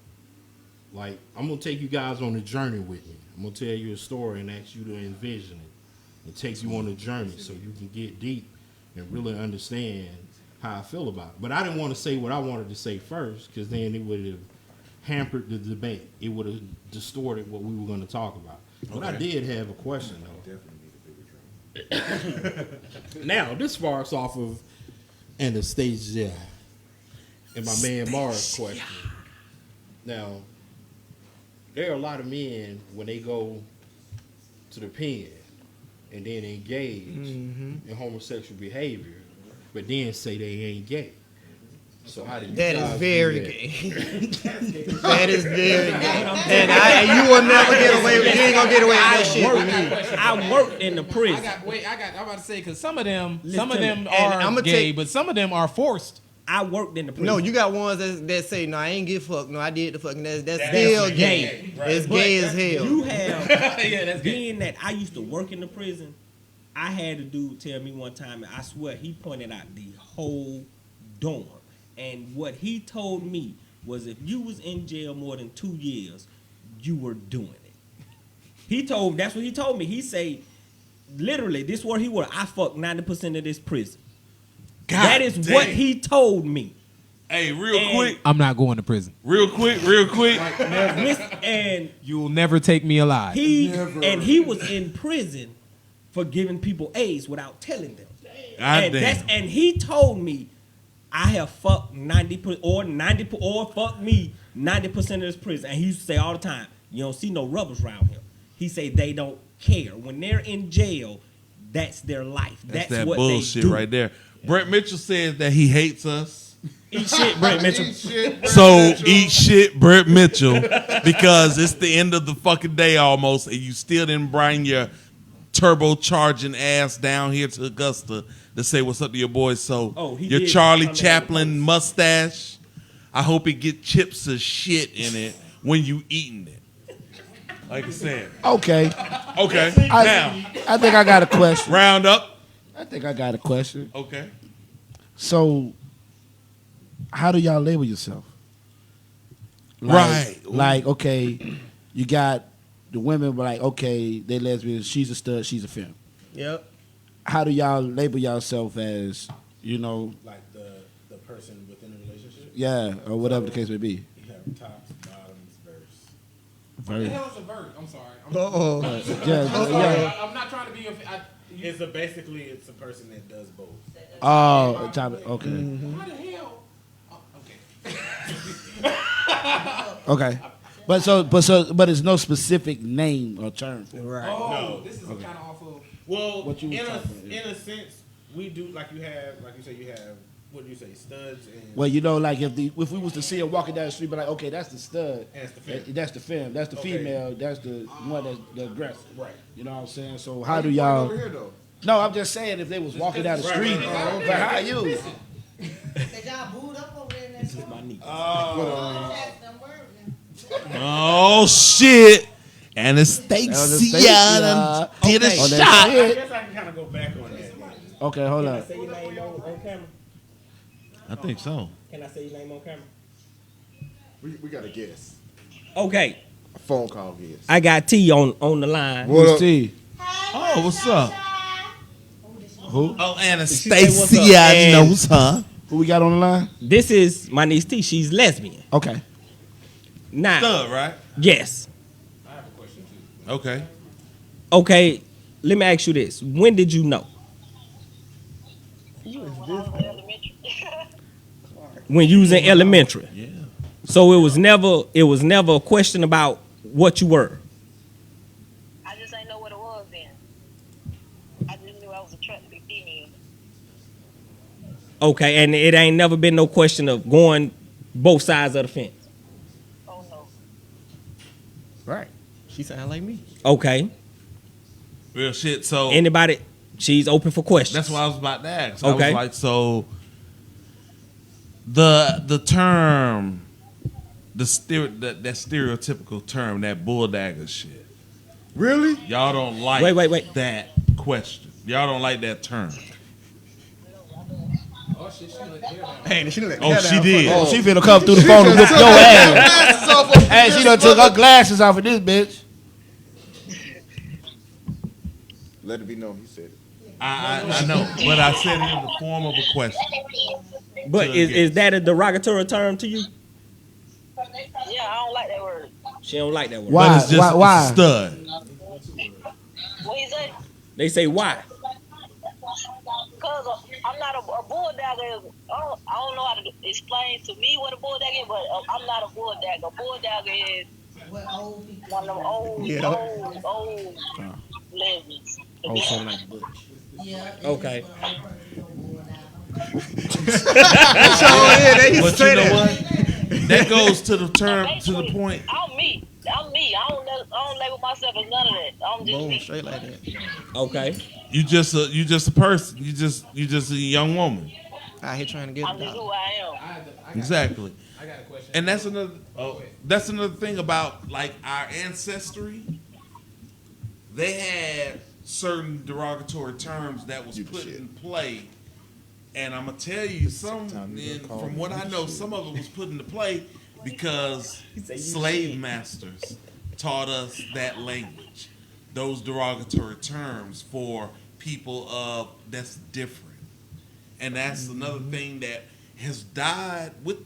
S2: Like, I'm gonna take you guys on a journey with me. I'm gonna tell you a story and ask you to envision it. It takes you on a journey so you can get deep and really understand how I feel about it. But I didn't want to say what I wanted to say first, because then it would have hampered the debate. It would have distorted what we were going to talk about. But I did have a question, though. Now, this sparks off of Anastasia and my man Mars question. Now, there are a lot of men, when they go to the pen and then engage in homosexual behavior, but then say they ain't gay. So how do you
S8: That
S2: guys
S8: is
S2: do
S8: very
S2: that?
S8: gay. That is very gay. And you will never get away with. You ain't gonna get away with that shit with me.
S10: I worked in the prison.
S4: I'm about to say, because some of them
S10: Listen to me.
S4: are
S8: I'ma
S4: gay, but some of them are forced.
S10: I worked in the prison.
S8: No, you got ones that say, no, I ain't get fucked. No, I did the fucking. That's still gay. It's gay as hell.
S10: You have
S4: Yeah, that's gay.
S10: being that I used to work in the prison. I had a dude tell me one time, and I swear he pointed out the whole dorm. And what he told me was, if you was in jail more than 2 years, you were doing it. That's what he told me. He say, literally, this where he was. I fucked 90% of this prison.
S1: God
S10: that is
S1: damn.
S10: what he told me.
S1: Hey, real
S10: And-
S1: quick.
S4: I'm not going to prison.
S1: Real quick.
S10: And
S4: You'll never take me alive.
S10: he was in prison for giving people AIDS without telling them.
S1: God damn.
S10: And he told me I have fucked 90% or fucked me 90% of this prison. And he used to say all the time, you don't see no rubbers around here. He say they don't care. When they're in jail, that's their life.
S1: That's
S10: That's
S1: that
S10: what
S1: bullshit
S10: they do.
S1: right there. Brett Mitchell says that he hates us.
S10: Eat shit, Brett Mitchell.
S1: Eat shit, Brett Mitchell, because it's the end of the fucking day almost, and you still didn't bring your turbocharging ass down here to Augusta to say what's up to your boys. So
S10: He
S1: your
S10: did
S1: Charlie
S10: come down
S1: Chaplin mustache, I hope it get chips of shit in it when you eating it. Like I said.
S11: Okay.
S1: Okay.
S11: I think I got a question.
S1: Round up.
S11: I think I got a question.
S1: Okay.
S11: So, how do y'all label yourself?
S1: Right.
S11: Like, okay, you got the women, but like, okay, they lesbian. She's a stud. She's a femme.
S10: Yep.
S11: How do y'all label yourself as, you know,
S7: Like the person within a relationship.
S11: yeah, or whatever the case may be?
S7: You have tops, bottoms, verse.
S9: What the hell is a vert? I'm sorry. I'm not trying to be.
S7: It's a person that does both.
S11: Oh, okay.
S9: How the hell? Oh, okay.
S11: Okay. But it's no specific name or term for it.
S10: Right.
S9: Oh, this is kind of off of.
S7: Well,
S11: What you was talking about,
S7: in a sense, we do like you say you have. What do you say? Studs and.
S11: Well, you know, like if we was to see her walking down the street, but like, okay, that's the stud.
S7: That's the femme.
S11: That's the femme. That's the
S7: Okay.
S11: female. That's the one that's the aggressor.
S7: Right.
S11: You know what I'm saying? So how do y'all?
S6: Over here though.
S11: No, I'm just saying if they was walking down the street, but how are you?
S5: They got booed up over there in that
S10: This is my niece.
S1: Oh shit. Anastasia
S11: Anastasia.
S1: did a
S11: Okay. Oh,
S1: shot.
S11: that's
S7: I
S11: it.
S7: guess I can kind of go back on that.
S11: Okay, hold up.
S10: Say your name on camera.
S1: I think so.
S10: Can I say your name on camera?
S6: We got a guess.
S10: Okay,
S6: A phone call guess.
S10: I got T on the line.
S6: What up?
S11: T.
S1: Oh, what's up?
S11: Who?
S1: Oh,
S10: She say what's up,
S1: Anastasia
S10: and-
S1: knows her.
S11: Who we got on the line?
S10: This is my niece T. She's lesbian.
S11: Okay.
S10: Now,
S1: Stud, right?
S10: yes.
S9: I have a question too.
S1: Okay.
S10: Okay, let me ask you this. When did you know? When you was in elementary.
S1: Yeah.
S10: So it was never a question about what you were.
S12: I just ain't know what it was then. I just knew I was attracted to females.
S10: Okay, and it ain't never been no question of going both sides of the fence.
S12: Oh no.
S10: Right.
S8: She sound like me.
S10: Okay.
S1: Real shit. So
S10: Anybody? She's open for questions.
S1: that's what I was about to ask. I
S10: Okay.
S1: was like, so the term, that stereotypical term, that bulldagger shit.
S6: Really?
S1: Y'all don't like
S10: Wait.
S1: that question. Y'all don't like that term.
S9: Oh shit, she let hair down.
S8: Hey, she let
S1: Oh, she did.
S11: Oh, she finna come through the phone and whip your ass. Hey, she done took her glasses off of this bitch.
S6: Let it be known he said it.
S1: I know, but I said it in the form of a question.
S10: But is that a derogatory term to you?
S12: Yeah, I don't like that word.
S10: She don't like that word.
S11: Why?
S1: But it's just
S11: Why?
S1: It's a stud.
S12: What you say?
S10: They say why?
S12: Because I'm not a bulldagger. I don't know how to explain to me what a bulldagger is, but I'm not a bulldagger. A bulldagger is
S5: What old people
S12: one of them old lesbians.
S11: Oh, so like Butch.
S5: Yeah.
S10: Okay.
S1: But you know what? That goes to the term, to the point.
S12: I'm me. I don't label myself as none of that. I'm just
S8: Boom,
S12: me.
S8: straight like that.
S10: Okay.
S1: You just a person. You just a young woman.
S8: Out here trying to get
S12: I'm
S8: it
S12: just who
S8: done.
S12: I am.
S1: Exactly.
S9: I got a question.
S1: And that's another thing about like our ancestry. They had certain derogatory terms that was put in play, and I'm gonna tell you from what I know, some of it was put into play because slave masters taught us that language, those derogatory terms for people that's different. And that's another thing that has died with,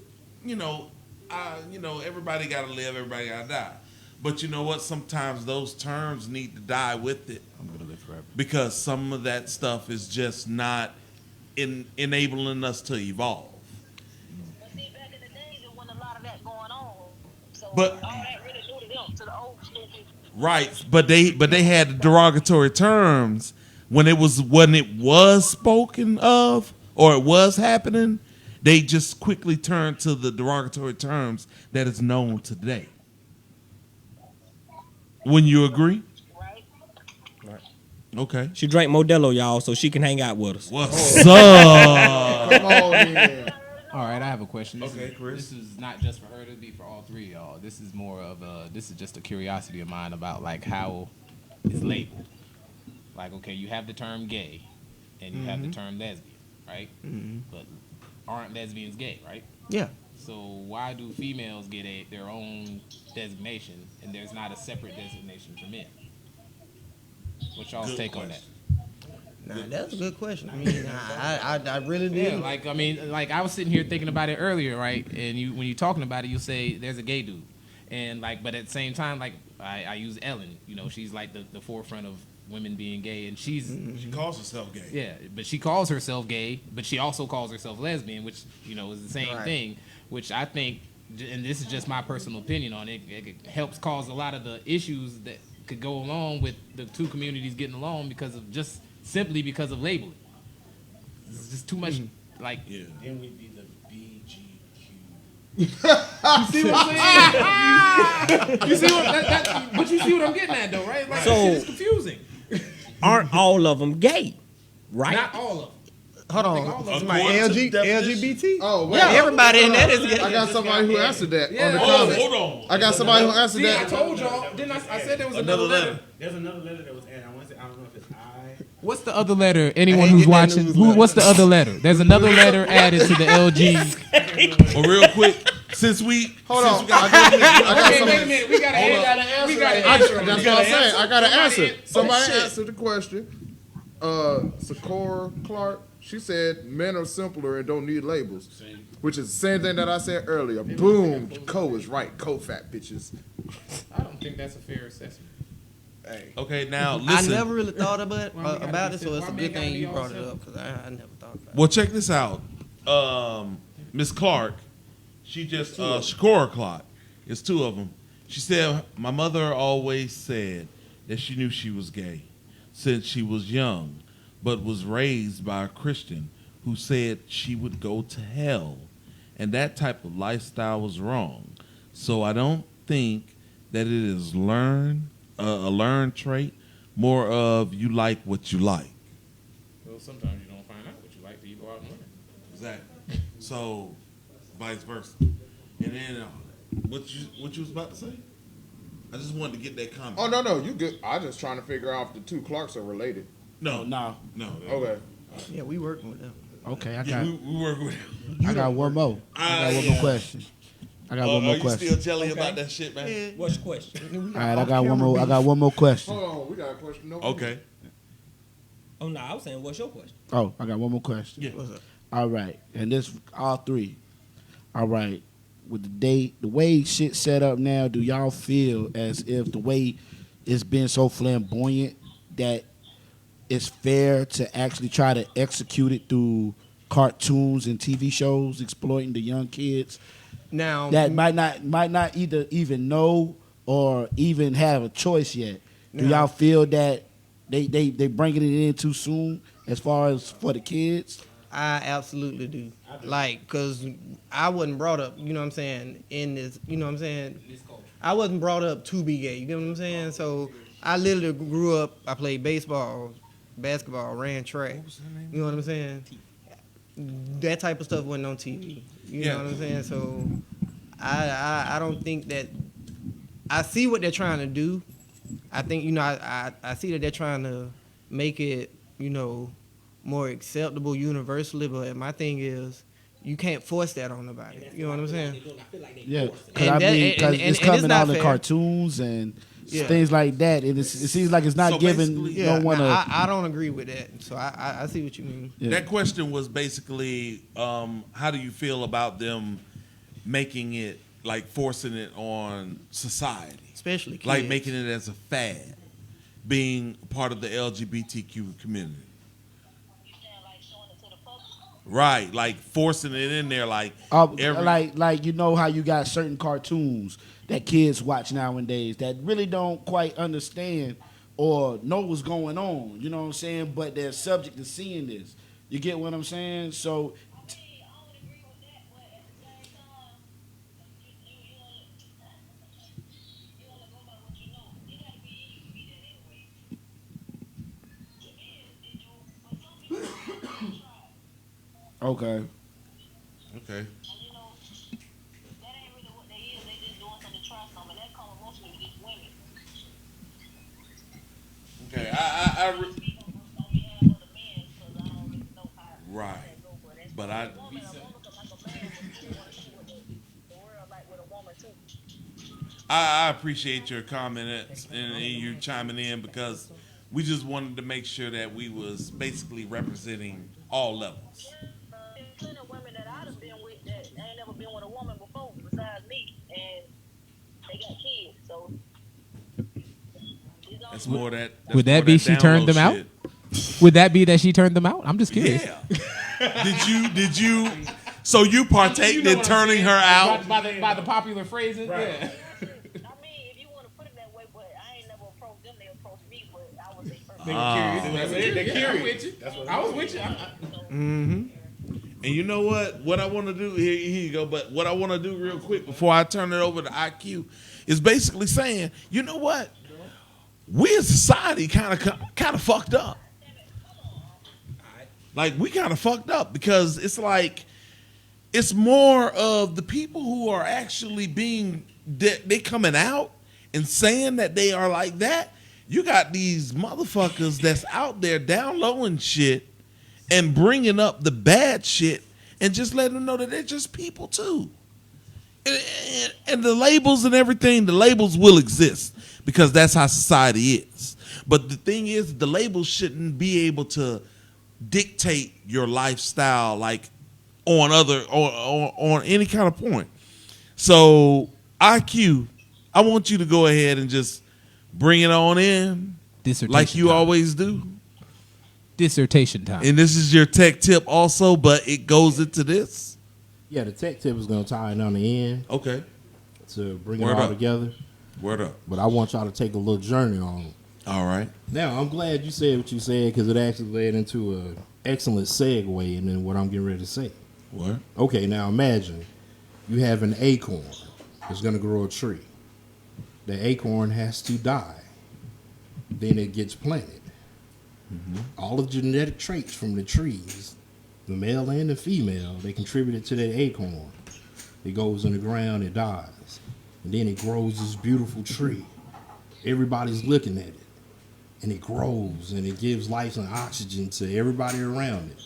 S1: everybody got to live, everybody got to die. But you know what? Sometimes those terms need to die with it.
S3: I'm gonna live forever.
S1: Because some of that stuff is just not enabling us to evolve.
S12: But see, back in the days, there wasn't a lot of that going on. So
S1: But-
S12: all that really new to them, to the old school people.
S1: Right, but they had the derogatory terms when it was spoken of or it was happening. They just quickly turned to the derogatory terms that is known today. Wouldn't you agree?
S12: Right?
S1: Okay.
S10: She drank Modelo, y'all, so she can hang out with us.
S1: What's up?
S6: Come on in.
S9: All right, I have a question.
S1: Okay, Chris.
S9: This is not just for her. This be for all three of y'all. This is more of this is just a curiosity of mine about like how it's labeled. Like, okay, you have the term gay, and you have the term lesbian, right? But aren't lesbians gay, right?
S8: Yeah.
S9: So why do females get their own designation, and there's not a separate designation for men? What's y'all's
S1: Good
S9: take on that?
S1: question.
S8: Nah, that's a good question. I mean, I really did.
S9: Yeah, like I was sitting here thinking about it earlier, right? And when you're talking about it, you say there's a gay dude, and but at the same time, like I use Ellen. She's like the forefront of women being gay, and she
S1: calls herself gay.
S9: Yeah, but she calls herself gay, but she also calls herself lesbian, which is the same thing. Which I think, and this is just my personal opinion on it, it helps cause a lot of the issues that could go along with the two communities getting along simply because of labeling. It's just too much,
S1: Yeah.
S3: Then we'd be the BGQ.
S9: You see what I'm saying? You see but you see what I'm getting at, though, right? Like,
S10: So-
S9: shit is confusing.
S10: Aren't all of them gay? Right?
S9: Not all of them.
S8: Hold
S9: all of
S8: on.
S9: them.
S8: My
S1: According to
S8: LGBT?
S6: Oh, wait.
S8: Yeah, everybody in that is gay.
S6: I got somebody who answered that on the
S9: Yeah.
S6: comment.
S1: Hold on.
S6: I got somebody who answered
S9: See, I
S6: that.
S9: told y'all. Didn't I said there was another letter.
S7: There's another letter that was added. I want to say, I don't know if it's I.
S9: What's the other letter? Anyone
S8: ain't
S9: who's
S8: getting that
S9: watching,
S8: newsletter.
S9: what's the other letter? There's another letter added to the LG.
S1: Well, real quick, since we
S6: Hold on.
S1: since we got
S6: I got
S9: Okay,
S6: some-
S9: wait a minute. We gotta answer. We gotta
S6: I-
S9: answer.
S6: That's what I'm saying. I got to answer.
S9: Somebody
S6: Somebody
S9: shit.
S6: answered the question. Sakura Clark, she said men are simpler and don't need labels. Which is the same thing that I said earlier. Boom. Co is right. Co-fat bitches.
S9: I don't think that's a fair assessment.
S6: Hey.
S1: Okay, now
S8: I
S1: listen.
S8: never really thought about
S9: Why we gotta
S8: it,
S9: be
S8: so it's
S9: why
S8: a
S9: we
S8: good
S9: gotta
S8: thing
S9: be
S8: you
S9: all
S8: brought it
S9: simple?
S8: up because I never thought about it.
S1: Well, check this out. Miss Clark, she just Shakora Clark. It's two of them. She said, my mother always said that she knew she was gay since she was young, but was raised by a Christian who said she would go to hell, and that type of lifestyle was wrong. So I don't think that it is a learned trait, more of you like what you like.
S9: Well, sometimes you don't find out what you like till you go out and learn.
S1: Exactly. So, vice versa. And then, what you was about to say? I just wanted to get that comment.
S6: Oh, no, you good. I just trying to figure out if the two Clarks are related.
S1: No.
S6: Okay.
S8: Yeah, we working with them.
S2: Okay, I
S1: Yeah,
S2: got
S1: we work with.
S2: I got one more. I got one more question. I got one more
S1: Are you
S2: question.
S1: still jelly about that shit, man?
S10: What's your question?
S2: All right, I got one more. I got one more question.
S6: Hold on. We got a question. No.
S1: Okay.
S10: Oh no, I was saying, what's your question?
S2: Oh, I got one more question.
S1: Yeah.
S8: What's up?
S2: All right, and this all three. All right, with the way shit set up now, do y'all feel as if the way it's been so flamboyant that it's fair to actually try to execute it through cartoons and TV shows exploiting the young kids
S8: Now,
S2: that might not either even know or even have a choice yet? Do y'all feel that they bringing it in too soon as far as for the kids?
S8: I absolutely do. Like, because I wasn't brought up, you know what I'm saying, in this, you know what I'm saying? I wasn't brought up to be gay, you know what I'm saying? So I literally grew up, I played baseball, basketball, ran track. You know what I'm saying? That type of stuff wasn't on TV. You know what I'm saying? So I don't think that, I see what they're trying to do. I think, you know, I see that they're trying to make it, you know, more acceptable universally, but my thing is, you can't force that on nobody. You know what I'm saying?
S2: Yeah, because
S8: And
S2: I
S8: that-
S2: mean,
S8: and-
S2: because
S8: and-
S2: it's
S8: and
S2: coming
S8: it's not
S2: out in
S8: fair.
S2: cartoons and
S13: Yeah.
S11: things like that. It seems like it's not
S1: So
S11: giving
S1: basically-
S13: Yeah,
S11: no one
S13: nah,
S11: a.
S13: I don't agree with that. So I see what you mean.
S11: Yeah.
S1: That question was basically, how do you feel about them making it, like forcing it on society?
S13: Especially kids.
S1: Like making it as a fad, being part of the LGBTQ community. Right, like forcing it in there, like
S11: Like you know how you got certain cartoons that kids watch nowadays that really don't quite understand or know what's going on. You know what I'm saying? But they're subject to seeing this. You get what I'm saying? So. Okay.
S1: Okay. Okay, right, but I appreciate your comments and you chiming in because we just wanted to make sure that we was basically representing all levels.
S12: Women that I've been with that ain't never been with a woman before besides me, and they got kids, so
S1: that's more that.
S4: Would that be she turned them out? Would that be that she turned them out? I'm just curious.
S1: Yeah. Did you? So you partaked in turning her out
S9: by the popular phrasing? Right. Yeah.
S1: They're curious.
S9: I was with you.
S1: Mm-hmm. And you know what? What I want to do here you go. But what I want to do real quick before I turn it over to IQ is basically saying, you know what? We as society kind of fucked up. Like we kind of fucked up because it's like it's more of the people who are actually being they coming out and saying that they are like that. You got these motherfuckers that's out there downloading shit and bringing up the bad shit and just letting them know that they're just people too. And the labels and everything, the labels will exist because that's how society is. But the thing is, the labels shouldn't be able to dictate your lifestyle like on any kind of point. So IQ, I want you to go ahead and just bring it on in like you always do.
S4: Dissertation time.
S1: And this is your tech tip also, but it goes into this.
S2: Yeah, the tech tip is going to tie it on the end.
S1: Okay.
S2: To bring
S1: Word
S2: it all
S1: up.
S2: Together.
S1: Word up.
S2: But I want y'all to take a little journey on it.
S1: All right.
S2: Now, I'm glad you said what you said because it actually led into an excellent segue into what I'm getting ready to say.
S1: What?
S2: Okay, now imagine you have an acorn that's going to grow a tree. The acorn has to die. Then it gets planted. All of the genetic traits from the trees, the male and the female, they contributed to that acorn. It goes in the ground, it dies. And then it grows this beautiful tree. Everybody's looking at it. And it grows and it gives life and oxygen to everybody around it.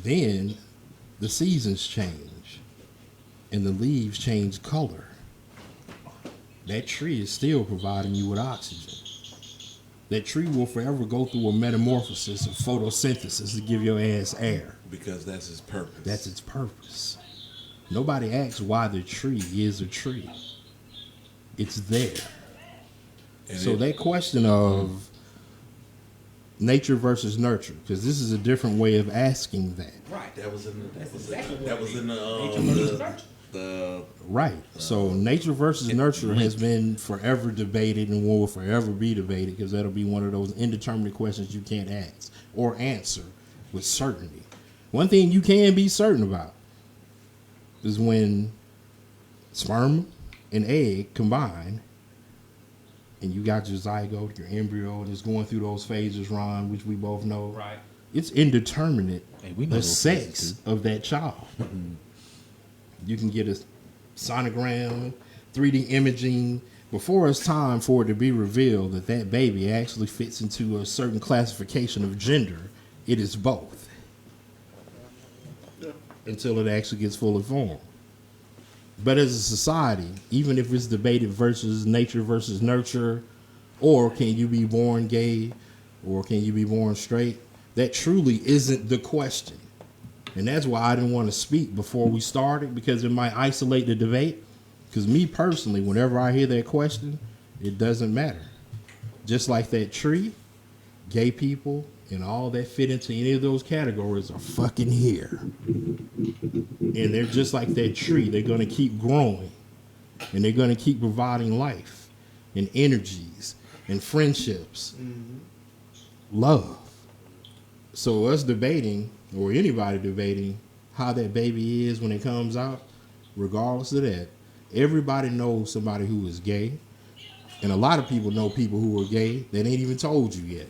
S2: Then the seasons change and the leaves change color. That tree is still providing you with oxygen. That tree will forever go through a metamorphosis of photosynthesis to give your ass air.
S1: Because that's its purpose.
S2: That's its purpose. Nobody asks why the tree is a tree. It's there. And so that question of nature versus nurture, because this is a different way of asking that.
S1: Right. That was in the
S2: right. So nature versus nurture has been forever debated and will forever be debated because that'll be one of those indeterminate questions you can't ask or answer with certainty. One thing you can be certain about is when sperm and egg combine and you got your zygote, your embryo, and it's going through those phases, Ron, which we both know.
S9: Right.
S2: It's indeterminate
S9: we know
S2: the
S9: those
S2: sex of that child. You can get a sonogram, 3D imaging, before it's time for it to be revealed that that baby actually fits into a certain classification of gender. It is both. Until it actually gets fully formed. But as a society, even if it's debated versus nature versus nurture, or can you be born gay, or can you be born straight, that truly isn't the question. And that's why I didn't want to speak before we started, because it might isolate the debate. Because me personally, whenever I hear that question, it doesn't matter. Just like that tree, gay people and all that fit into any of those categories are fucking here. And they're just like that tree. They're going to keep growing. And they're going to keep providing life and energies and friendships. Love. So us debating, or anybody debating, how that baby is when it comes out, regardless of that, everybody knows somebody who is gay. And a lot of people know people who are gay that ain't even told you yet.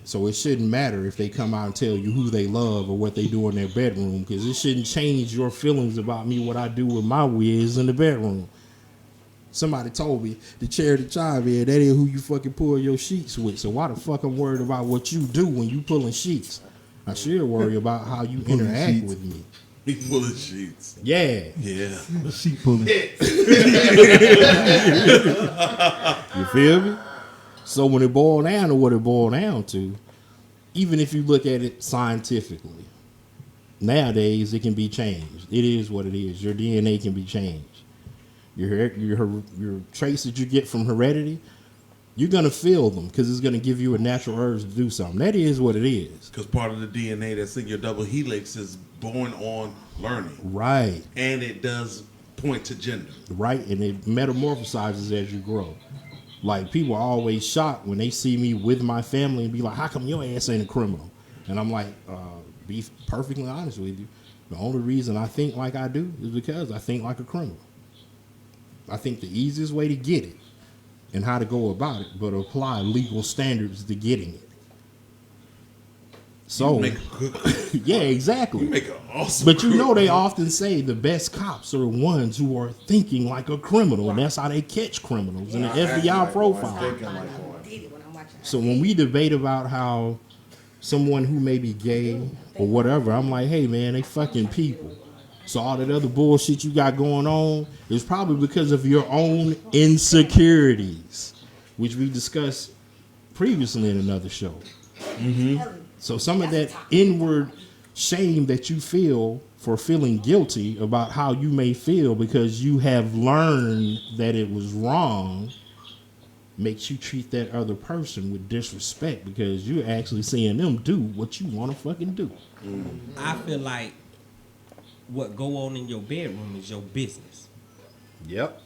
S2: So it shouldn't matter if they come out and tell you who they love or what they do in their bedroom, because it shouldn't change your feelings about me, what I do with my whiz in the bedroom. Somebody told me, the charity child, man, that ain't who you fucking pull your sheets with. So why the fuck I'm worried about what you do when you pulling sheets? I should worry about how you interact with me.
S1: He pulling sheets.
S2: Yeah.
S1: Yeah.
S3: Sheet pulling.
S2: You feel me? So when it boiled down to what it boiled down to, even if you look at it scientifically, nowadays it can be changed. It is what it is. Your DNA can be changed. Your traits that you get from heredity, you're going to feel them because it's going to give you a natural urge to do something. That is what it is.
S1: Because part of the DNA that's in your double helix is born on learning.
S2: Right.
S1: And it does point to gender.
S2: Right. And it metamorphosizes as you grow. Like, people are always shocked when they see me with my family and be like, how come your ass ain't a criminal? And I'm like, be perfectly honest with you. The only reason I think like I do is because I think like a criminal. I think the easiest way to get it and how to go about it, but apply legal standards to getting it. So, yeah, exactly.
S1: You make an awesome
S2: But you know, they often say the best cops are ones who are thinking like a criminal, and that's how they catch criminals in the FBI profile. So when we debate about how someone who may be gay or whatever, I'm like, hey man, they fucking people. So all that other bullshit you got going on is probably because of your own insecurities, which we discussed previously in another show. So some of that inward shame that you feel for feeling guilty about how you may feel because you have learned that it was wrong makes you treat that other person with disrespect because you're actually seeing them do what you want to fucking do.
S10: I feel like what go on in your bedroom is your business.
S2: Yep.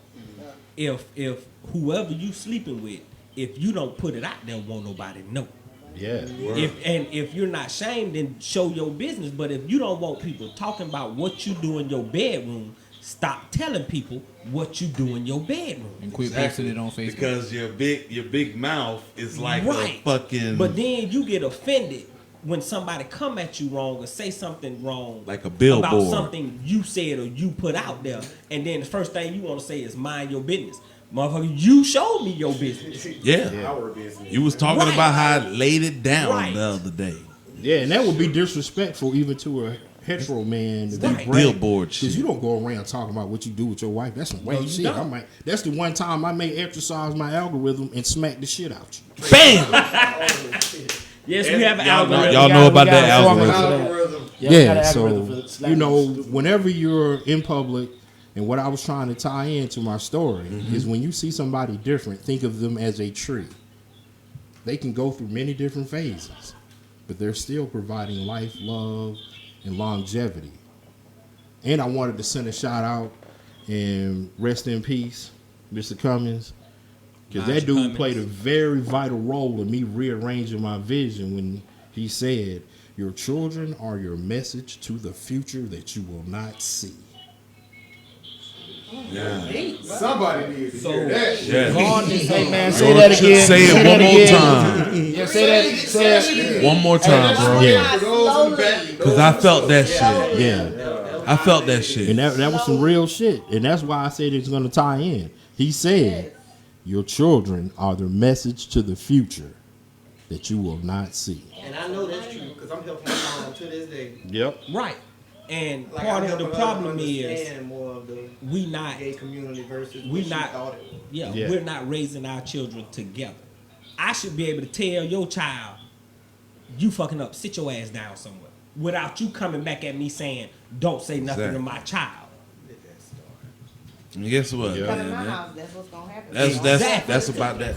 S10: If whoever you sleeping with, if you don't put it out there, won't nobody know.
S2: Yeah.
S10: If you're not shamed, then show your business. But if you don't want people talking about what you do in your bedroom, stop telling people what you do in your bedroom.
S9: And quit posting it on Facebook.
S1: Because your big mouth is like
S10: right.
S1: a fucking.
S10: But then you get offended when somebody come at you wrong or say something wrong,
S1: like a billboard
S10: about something you said or you put out there, and then the first thing you want to say is mind your business. Motherfucker, you showed me your business.
S1: Yeah.
S7: Our business.
S1: You was talking
S10: Right.
S1: about how I laid it down
S10: Right.
S1: the other day.
S2: Yeah, and that would be disrespectful even to a hetero man to be
S10: Right.
S1: Billboard shit.
S2: Because you don't go around talking about what you do with your wife. That's some whack shit.
S10: don't.
S2: That's the one time I may exercise my algorithm and smack the shit out you.
S1: Bam!
S10: Yes, we have an
S1: Y'all
S10: algorithm.
S1: Y'all know about that algorithm.
S2: Yeah, so you know, whenever you're in public, and what I was trying to tie into my story is when you see somebody different, think of them as a tree. They can go through many different phases, but they're still providing life, love, and longevity. And I wanted to send a shout out and rest in peace, Mr. Cummings, because that dude played a very vital role in me rearranging my vision when he said, "Your children are your message to the future that you will not see."
S1: Yeah.
S6: Somebody needs to hear that shit.
S11: Regardless, hey man, say that again.
S1: Say it one more time.
S11: Yeah, say that.
S1: One more time, bro.
S2: Yeah.
S1: Because I felt that shit.
S2: Yeah.
S1: I felt that shit.
S2: And that was some real shit. And that's why I said it's going to tie in. He said, your children are the message to the future that you will not see.
S8: And I know that's true because I'm helping my mom to this day.
S2: Yep.
S10: Right. And
S13: Like,
S10: part
S13: I
S10: of the
S13: help us
S10: problem is
S13: understand more of the
S10: we not
S13: gay community versus
S10: we
S13: what she
S10: not
S13: thought it was.
S10: yeah, we're not raising our children together. I should be able to tell your child, you fucking up, sit your ass down somewhere, without you coming back at me saying, don't say nothing to my child.
S1: And guess what?
S5: But in my house, that's what's gonna happen.
S1: That's about that.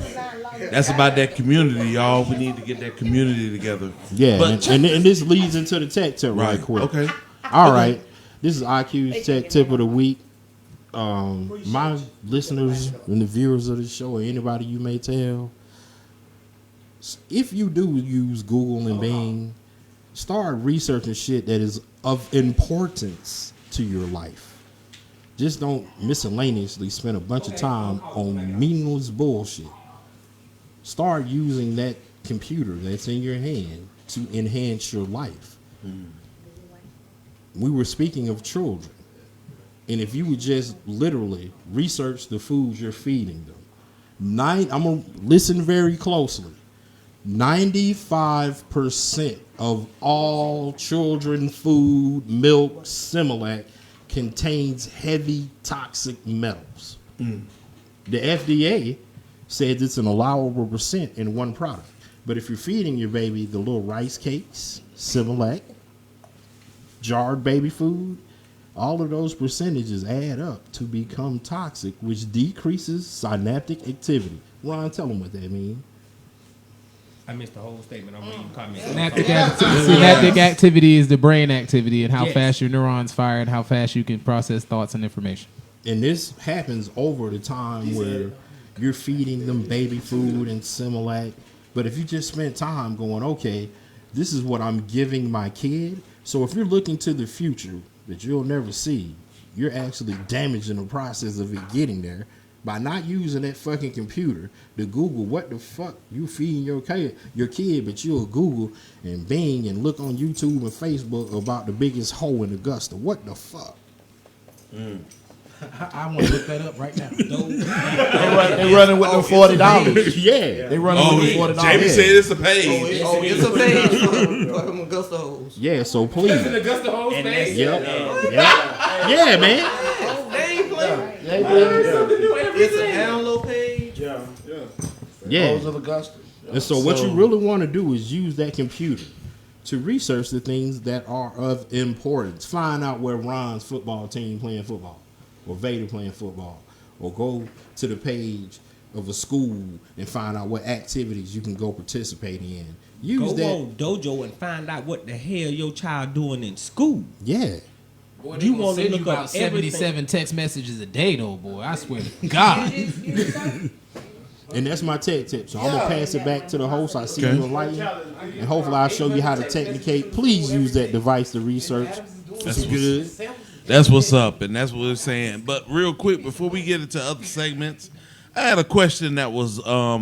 S1: That's about that community, y'all. We need to get that community together.
S2: Yeah,
S1: But-
S2: and this leads into the tech tip right quick.
S1: Okay.
S2: All right. This is IQ's tech tip of the week. My listeners and the viewers of the show, or anybody you may tell, if you do use Google and Bing, start researching shit that is of importance to your life. Just don't miscellaneously spend a bunch of time on meaningless bullshit. Start using that computer that's in your hand to enhance your life. We were speaking of children. And if you would just literally research the foods you're feeding them, I'm going to listen very closely. 95% of all children food, milk, Similac contains heavy toxic metals. The FDA says it's an allowable percent in one product. But if you're feeding your baby the little rice cakes, Similac, jarred baby food, all of those percentages add up to become toxic, which decreases synaptic activity. Ron, tell them what that means.
S10: I missed the whole statement. I'm reading comments.
S9: Synaptic activity is the brain activity and how
S10: Yes.
S9: fast your neurons fire and how fast you can process thoughts and information.
S2: And this happens over the time where you're feeding them baby food and Similac. But if you just spend time going, okay, this is what I'm giving my kid. So if you're looking to the future that you'll never see, you're actually damaging the process of it getting there by not using that fucking computer to Google what the fuck you feeding your kid, but you'll Google and Bing and look on YouTube and Facebook about the biggest hole in Augusta. What the fuck?
S3: I want to look that up right now.
S11: They running with them $40.
S2: Yeah.
S11: They running with them $40.
S1: Jamie said it's a page.
S13: It's a page for Augusta hoes.
S2: Yeah, so please.
S9: Augusta Hoes page?
S2: Yep. Yeah, man.
S13: It's a download page.
S2: Yeah.
S11: Hoes of Augusta.
S2: And so what you really want to do is use that computer to research the things that are of importance. Find out where Ron's football team playing football, or Vader playing football, or go to the page of a school and find out what activities you can go participate in. Use
S10: Go
S2: that.
S10: on Dojo and find out what the hell your child doing in school.
S2: Yeah.
S9: Boy,
S10: You
S9: you
S10: wanna
S9: send
S10: look
S9: you
S10: up
S9: about 77 text messages a day, though, boy. I swear to God.
S2: And that's my tech tip. So I'm going to pass it back to the host. I see you enlightened. And hopefully I'll show you how to technicate. Please use that device to research.
S1: That's good. That's what's up, and that's what we're saying. But real quick, before we get into other segments, I had a question that was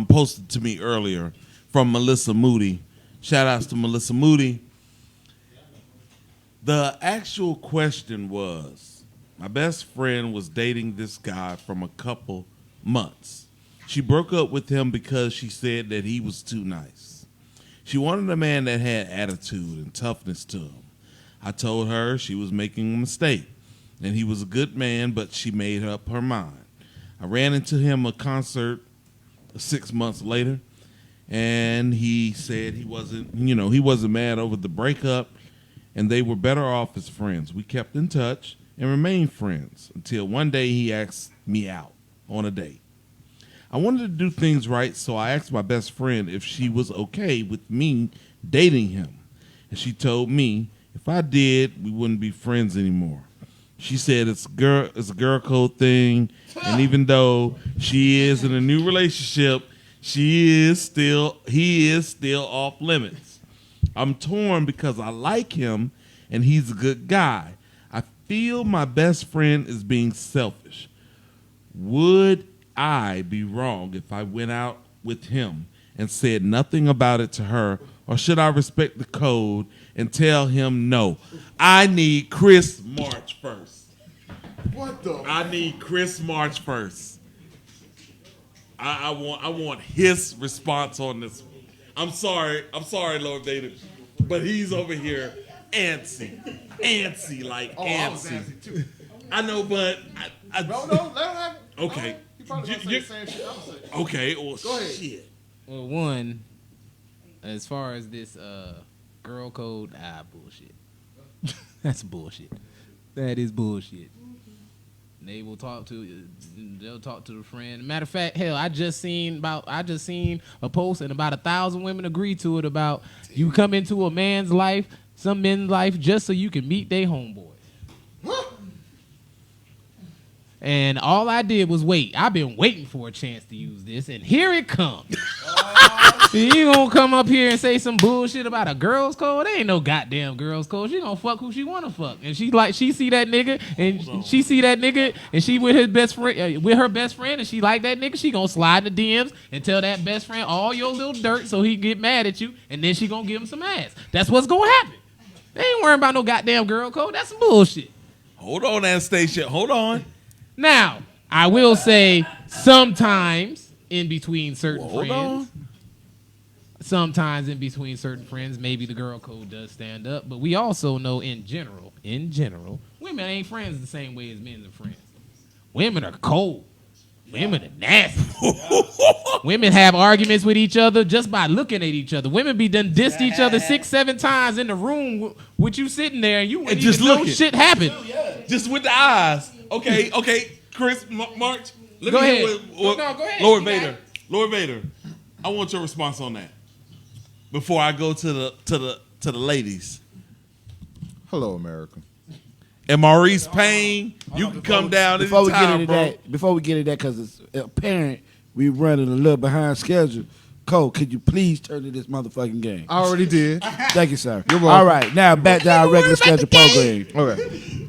S1: posted to me earlier from Melissa Moody. Shout outs to Melissa Moody. The actual question was, my best friend was dating this guy from a couple months. She broke up with him because she said that he was too nice. She wanted a man that had attitude and toughness to him. I told her she was making a mistake, and he was a good man, but she made up her mind. I ran into him at a concert 6 months later, and he said he wasn't mad over the breakup, and they were better off as friends. We kept in touch and remained friends until one day he asked me out on a date. I wanted to do things right, so I asked my best friend if she was okay with me dating him, and she told me if I did, we wouldn't be friends anymore. She said it's a girl code thing, and even though she is in a new relationship, he is still off limits. I'm torn because I like him and he's a good guy. I feel my best friend is being selfish. Would I be wrong if I went out with him and said nothing about it to her, or should I respect the code and tell him no? I need Chris March first.
S6: What the?
S1: I need Chris March first. I want his response on this one. I'm sorry, Lord Vader, but he's over here antsy, like
S6: I was
S1: antsy.
S6: antsy too.
S1: I know, but
S6: No, let him have it.
S1: Okay.
S6: He probably gonna say the same shit I'm saying.
S1: Okay, well,
S6: Go ahead.
S1: shit.
S9: Well, one, as far as this girl code, bullshit. That's bullshit. That is bullshit. They'll talk to the friend. Matter of fact, hell, I just seen a post and about 1,000 women agreed to it about you come into a man's life, some men's life, just so you can meet their homeboys. And all I did was wait. I've been waiting for a chance to use this, and here it comes. You gonna come up here and say some bullshit about a girl's code? There ain't no goddamn girl's code. She gonna fuck who she wanna fuck, and she see that nigga, and she with his best friend, with her best friend, and she like that nigga. She gonna slide in the DMs and tell that best friend all your little dirt, so he get mad at you, and then she gonna give him some ass. That's what's gonna happen. They ain't worrying about no goddamn girl code. That's some bullshit.
S1: Hold on, Anastasia. Hold on.
S9: Now, I will say sometimes in between certain friends, maybe the girl code does stand up. But we also know in general, women ain't friends the same way as men are friends. Women are cold. Women are nasty. Women have arguments with each other just by looking at each other. Women be done dissed each other 6-7 times in the room with you sitting there, and you wouldn't
S1: just
S9: even know
S1: looking.
S9: shit happened.
S1: Just with the eyes. Okay, Chris, March. Let
S9: Go
S1: me
S9: ahead.
S1: hear what
S9: No, go ahead.
S1: Lord
S9: You got
S1: Vader. Lord Vader. I want your response on that before I go to the ladies.
S6: Hello, America.
S1: And Maurice Payne, you can come down
S11: before we
S1: anytime,
S11: get into
S1: bro.
S11: that. Before we get into that, because it's apparent we running a little behind schedule. Cole, could you please turn to this motherfucking game?
S6: I already did.
S11: Thank you, sir.
S6: You're welcome.
S11: All right, now back to our regular schedule program.
S6: Okay.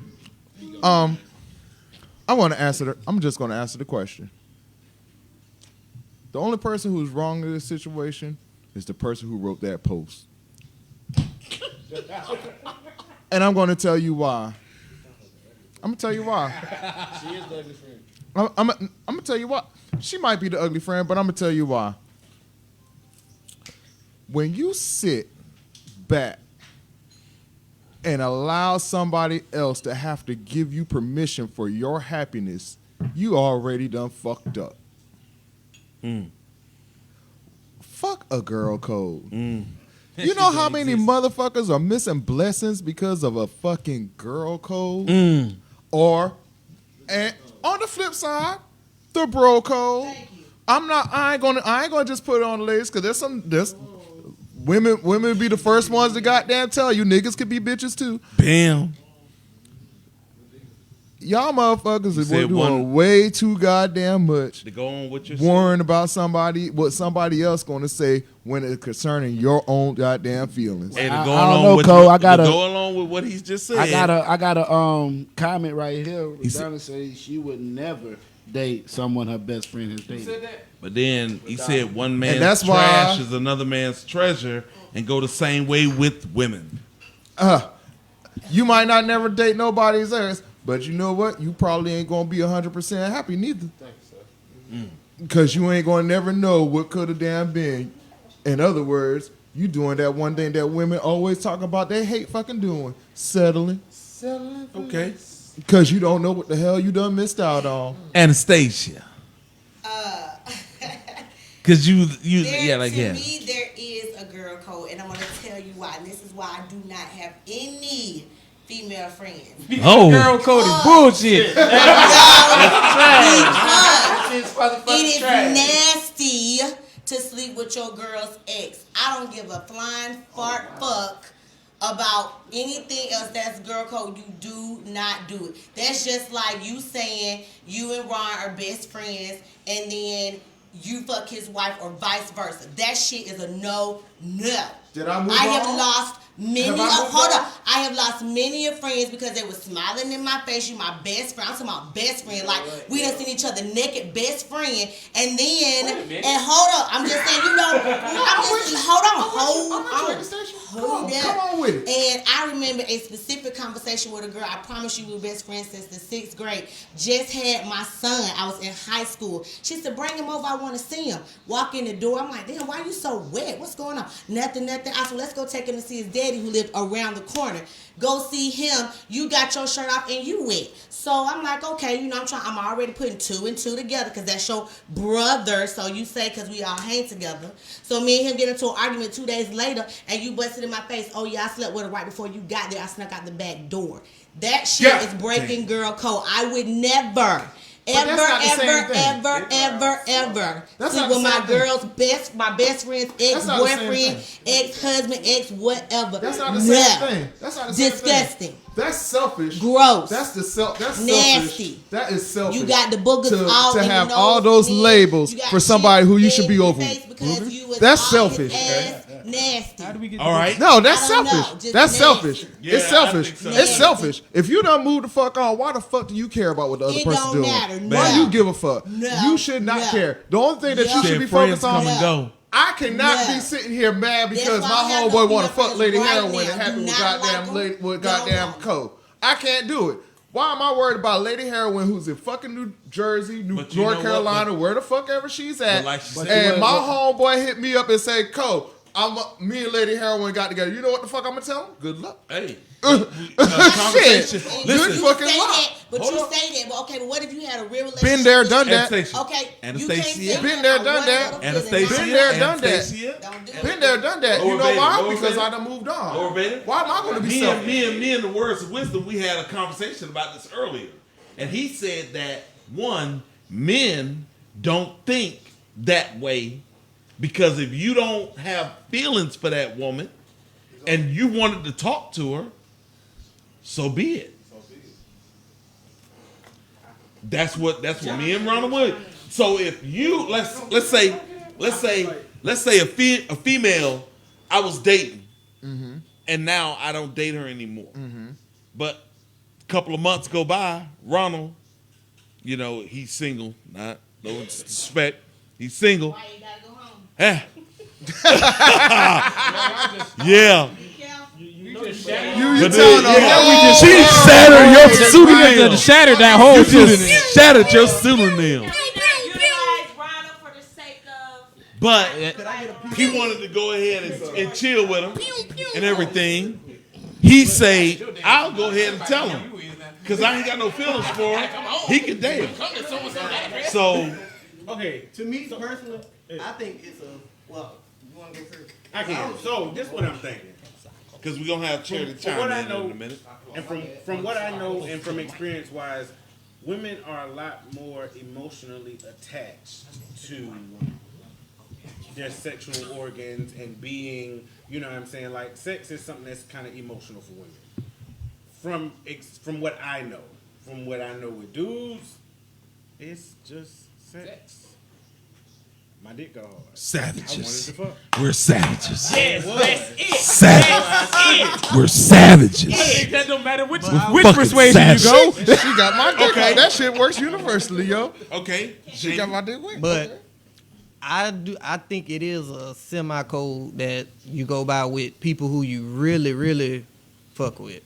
S6: I'm just going to answer the question. The only person who's wrong in this situation is the person who wrote that post. And I'm going to tell you why. I'm going to tell you why.
S13: She is the ugly friend.
S6: I'm going to tell you why. She might be the ugly friend, but I'm going to tell you why. When you sit back and allow somebody else to have to give you permission for your happiness, you already done fucked up. Fuck a girl code. You know how many motherfuckers are missing blessings because of a fucking girl code? Or, and on the flip side, the bro code. I ain't gonna just put it on the ladies, because there's women be the first ones to goddamn tell you niggas could be bitches too.
S1: Bam.
S6: Y'all motherfuckers are doing way too goddamn much
S1: To go on with your
S6: worrying about what somebody else gonna say when it's concerning your own goddamn feelings.
S1: Hey, to
S11: I
S1: go
S11: don't
S1: along
S11: know,
S1: with
S11: Cole.
S1: to go along with what he's just said.
S11: I got a comment right here. Donna says she would never date someone her best friend has dated.
S1: But then he said one man's
S6: that's
S1: trash
S6: why-
S1: is another man's treasure, and go the same way with women.
S6: You might not never date nobody's ex, but you know what? You probably ain't gonna be 100% happy neither. Because you ain't gonna never know what could have damn been. In other words, you doing that one thing that women always talk about they hate fucking doing. Settling.
S1: Okay.
S6: Because you don't know what the hell you done missed out on.
S1: Anastasia. Because
S5: To me,
S1: yeah.
S5: there is a girl code, and I'm going to tell you why. And this is why I do not have any female friends.
S1: Oh.
S9: Girl code is bullshit.
S5: It is nasty to sleep with your girl's ex. I don't give a flying fuck about anything else that's girl code. You do not do it. That's just like you saying you and Ron are best friends and then you fuck his wife or vice versa. That shit is a no.
S6: Did I move
S5: I have
S6: on?
S5: lost many
S6: Have I
S5: of
S6: moved
S5: hold
S6: on?
S5: up. I have lost many of friends because they were smiling in my face. You my best friend. I'm talking about best friend. Like we done seen each other naked, best friend. And then and hold up. I'm just saying, hold up.
S6: Come on with it.
S5: And I remember a specific conversation with a girl. I promise you we were best friends since the 6th grade. Just had my son. I was in high school. She said, bring him over. I want to see him. Walk in the door. I'm like, damn, why you so wet? What's going on? Nothing. I said, let's go take him to see his dad. Eddie who lived around the corner. Go see him. You got your shirt off and you went. So I'm like, okay, you know, I'm already putting 2 and 2 together because that's your brother. So you say because we all hang together. So me and him get into an argument 2 days later, and you busted in my face. Oh yeah, I slept with her right before you got there. I snuck out the back door. That shit is breaking girl code. I would never. Ever sleep with my girl's my best friend's ex-boyfriend, ex-husband, ex-whatever.
S6: That's not the same thing. That's not the same
S5: disgusting.
S6: Thing. That's selfish.
S5: Gross.
S6: That's
S5: nasty.
S6: Selfish. That is selfish.
S5: You got the boogers all
S6: to
S5: in
S6: have
S5: your
S6: all those labels for somebody who you should be over. That's selfish.
S5: Nasty.
S3: How do we get
S6: all right. No, that's selfish. That's selfish.
S1: Yeah,
S6: it's selfish.
S1: So.
S6: It's selfish. If you done moved the fuck on, why the fuck do you care about what the other person's doing?
S5: Matter.
S6: Why do you give a fuck? You should not care. The only thing that you should be focused on.
S1: Come and go.
S6: I cannot be sitting here mad because my homeboy want to fuck Lady Heroin and happy with goddamn Cole. I can't do it. Why am I worried about Lady Heroin who's in fucking New Jersey, North Carolina, where the fuck ever she's at? And my homeboy hit me up and say, Cole, me and Lady Heroin got together. You know what the fuck I'm gonna tell him? Good luck.
S1: Hey.
S6: Shit. Good fucking luck.
S5: But you say that, but okay, but what if you had a real relationship?
S6: Been there, done that.
S5: Okay,
S1: Anastasia.
S6: Been there, done that.
S1: Anastasia.
S6: Been there, done that. Been there, done that. You know why? Because I done moved on. Why am I going to be selfish?
S1: Me and the words of wisdom, we had a conversation about this earlier. And he said that, one, men don't think that way because if you don't have feelings for that woman and you wanted to talk to her, so be it. That's what me and Ronald would. So if you let's say a female I was dating, and now I don't date her anymore. But a couple of months go by, Ronald, you know, he's single. No disrespect, he's single.
S5: Why you gotta go home?
S1: Yeah.
S6: You telling them?
S1: She shattered your pseudonym.
S3: Shattered that whole pseudonym.
S1: Shattered your pseudonym. But he wanted to go ahead and chill with him and everything. He say, I'll go ahead and tell him. Because I ain't got no feelings for him. He can date him. So.
S7: Okay, to me personally, I think it's you want to go first? I can. So, this is what I'm thinking.
S1: Because we're going to have charity chime in a minute.
S7: And from what I know and from experience-wise, women are a lot more emotionally attached to their sexual organs and being, you know what I'm saying? Like, sex is something that's kind of emotional for women. From what I know. From what I know with dudes, it's just sex. My dick go hard.
S1: Savages.
S7: I wanted to fuck.
S1: We're savages.
S10: Yes, that's it.
S1: Savages. We're savages.
S3: That don't matter which
S1: fucking
S3: persuasion
S1: savage.
S3: you go.
S6: She got my dick. Okay. That shit works universally, yo.
S1: Okay.
S6: She got my dick wet.
S8: But I think it is a semi-code that you go by with people who you really, really fuck with.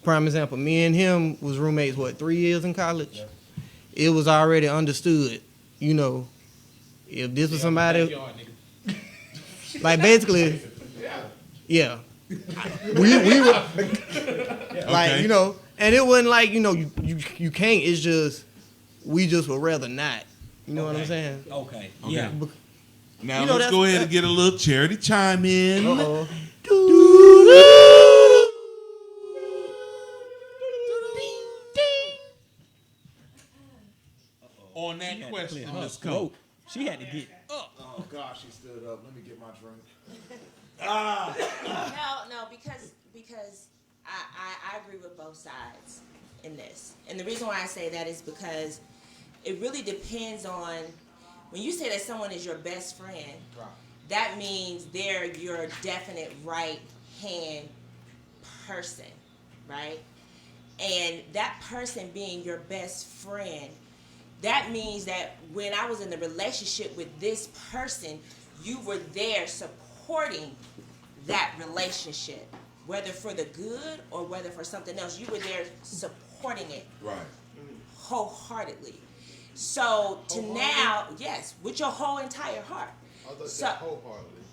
S8: Prime example, me and him was roommates, 3 years in college? It was already understood, you know, if this was somebody, like basically, yeah. We were, like, you know, and it wasn't like, you know, you can't, it's just, we just would rather not. You know what I'm saying?
S10: Okay.
S2: Yeah.
S1: Now
S8: You know,
S1: let's go ahead and get a little charity chime in.
S8: Uh-oh.
S1: On that question, let's go.
S10: She had to get up.
S6: Oh, gosh, she stood up. Let me get my drink.
S14: No, because I agree with both sides in this. And the reason why I say that is because it really depends on, when you say that someone is your best friend, that means they're your definite right-hand person, right? And that person being your best friend, that means that when I was in the relationship with this person, you were there supporting that relationship, whether for the good or whether for something else. You were there supporting it wholeheartedly. So to now, yes, with your whole entire heart.
S6: I thought
S14: so,
S6: wholeheartedly.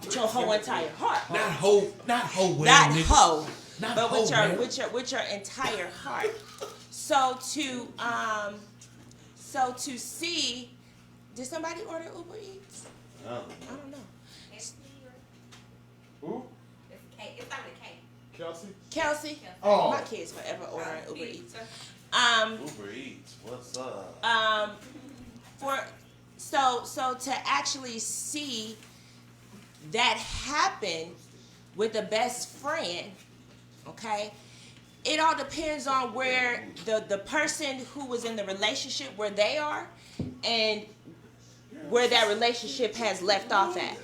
S14: with your whole entire heart.
S1: Not hoe. Not hoe.
S14: Not
S1: nigga.
S14: hoe.
S1: Not
S14: But
S1: hoe,
S14: with your
S1: man.
S14: with your entire heart. So to see, did somebody order Uber Eats? I don't know.
S6: Who?
S15: It's K. It's not a K.
S6: Kelsey?
S14: Kelsey?
S6: Oh.
S14: My kids forever ordering Uber Eats.
S1: Uber Eats. What's up?
S14: So to actually see that happen with a best friend, okay, it all depends on where the person who was in the relationship, where they are, and where that relationship has left off at.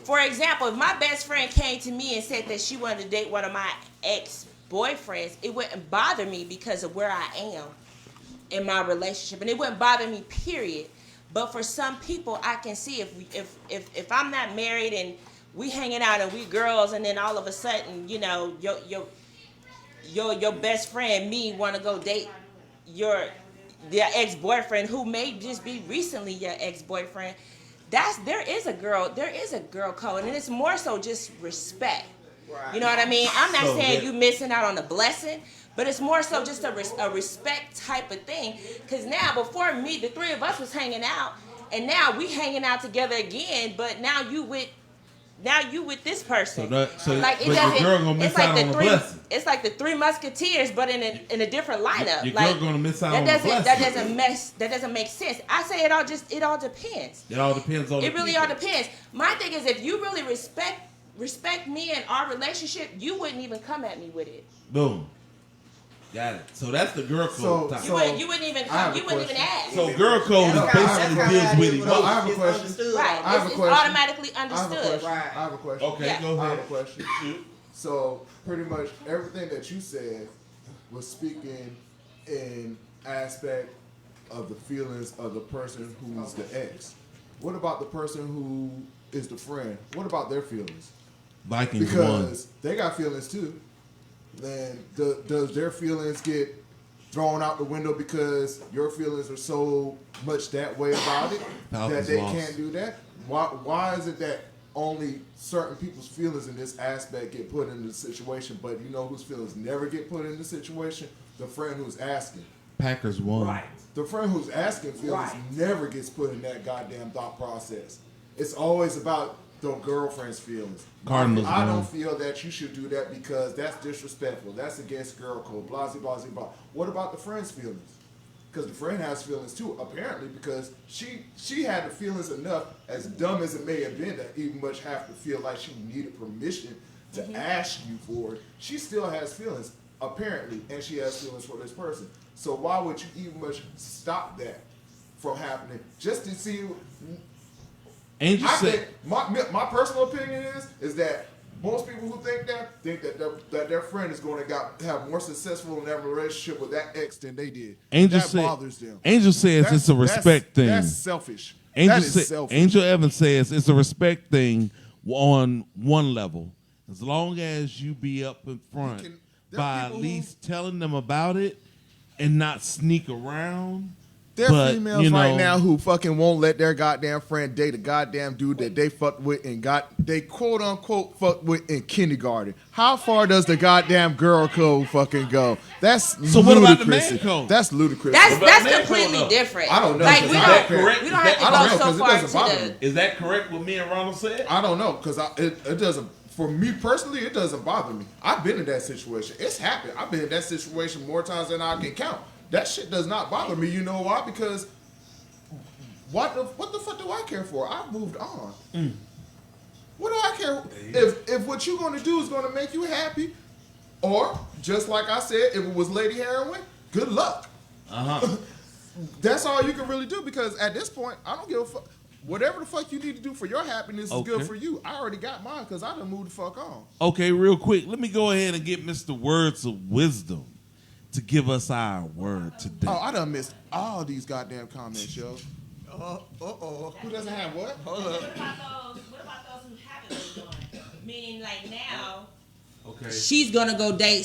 S14: For example, if my best friend came to me and said that she wanted to date one of my ex-boyfriends, it wouldn't bother me because of where I am in my relationship, and it wouldn't bother me, period. But for some people, I can see if I'm not married and we hanging out and we girls, and then all of a sudden, you know, your best friend, me, want to go date your ex-boyfriend who may just be recently your ex-boyfriend. There is a girl code, and it's more so just respect. Right. You know what I mean? I'm not saying you missing out on a blessing, but it's more so just a respect type of thing. Because now, before me, the three of us was hanging out, and now we hanging out together again. But now you with this person.
S1: So
S14: like,
S1: your girl gonna miss out on the blessing.
S14: It's like the Three Musketeers, but in a different lineup.
S1: Your
S14: like,
S1: girl gonna miss out on the blessing.
S14: That doesn't make sense. I say it all depends.
S1: It all depends on.
S14: It really all depends. My thing is, if you really respect me and our relationship, you wouldn't even come at me with it.
S1: Boom. Got it. So that's the girl code type.
S14: You wouldn't even ask.
S1: So girl code is basically deals with emotions.
S6: I have a question.
S14: Right. It's automatically understood.
S6: I have a question.
S1: Okay, go ahead.
S6: I have a question. So pretty much everything that you said was speaking in aspect of the feelings of the person who's the ex. What about the person who is the friend? What about their feelings?
S1: Vikings
S6: Because they got feelings too. Then does their feelings get thrown out the window because your feelings are so much that way about it that they can't do that? Why is it that only certain people's feelings in this aspect get put in the situation, but you know whose feelings never get put in the situation? The friend who's asking.
S1: Packers won.
S6: Right. The friend who's asking feelings never gets put in that goddamn thought process. It's always about the girlfriend's feelings.
S1: Cardinals
S6: I don't
S1: won.
S6: feel that you should do that because that's disrespectful. That's against girl code. Blah, blah, blah, blah. What about the friend's feelings? Because the friend has feelings too, apparently, because she had the feelings enough, as dumb as it may have been, to even much have to feel like she needed permission to ask you for it. She still has feelings, apparently, and she has feelings for this person. So why would you even much stop that from happening just to see?
S1: Angel said,
S6: my personal opinion is that most people who think that their friend is going to have more successful in their relationship with that ex than they did.
S1: Angel
S6: that
S1: said,
S6: bothers them.
S1: Angel says it's a respect thing.
S6: That's selfish.
S1: Selfish. Angel Evans says it's a respect thing on one level. As long as you be up in front by at least telling them about it and not sneak around.
S6: There are females right now who fucking won't let their goddamn friend date a goddamn dude that they fucked with and they quote unquote fucked with in kindergarten. How far does the goddamn girl code fucking go? That's
S1: so. What about the man code?
S6: That's ludicrous.
S14: That's completely different.
S6: I don't know.
S14: Like we don't
S1: correct?
S14: We don't have to go so far to the.
S1: Is that correct? What me and Ronald said?
S6: I don't know because it doesn't. For me personally, it doesn't bother me. I've been in that situation. It's happened. I've been in that situation more times than I can count. That shit does not bother me. You know why? Because what the fuck do I care for? I've moved on. What do I care? If what you're going to do is going to make you happy, or just like I said, if it was Lady Heroin, good luck. That's all you can really do because at this point, I don't give a fuck. Whatever the fuck you need to do for your happiness is good for you. I already got mine because I done moved the fuck on.
S1: Okay, real quick. Let me go ahead and get Mr. Words of Wisdom to give us our word today.
S6: Oh, I done missed all these goddamn comments, yo. Who doesn't have what? Hold up.
S14: What about those who haven't moved on? Meaning like now.
S1: Okay.
S14: She's gonna go date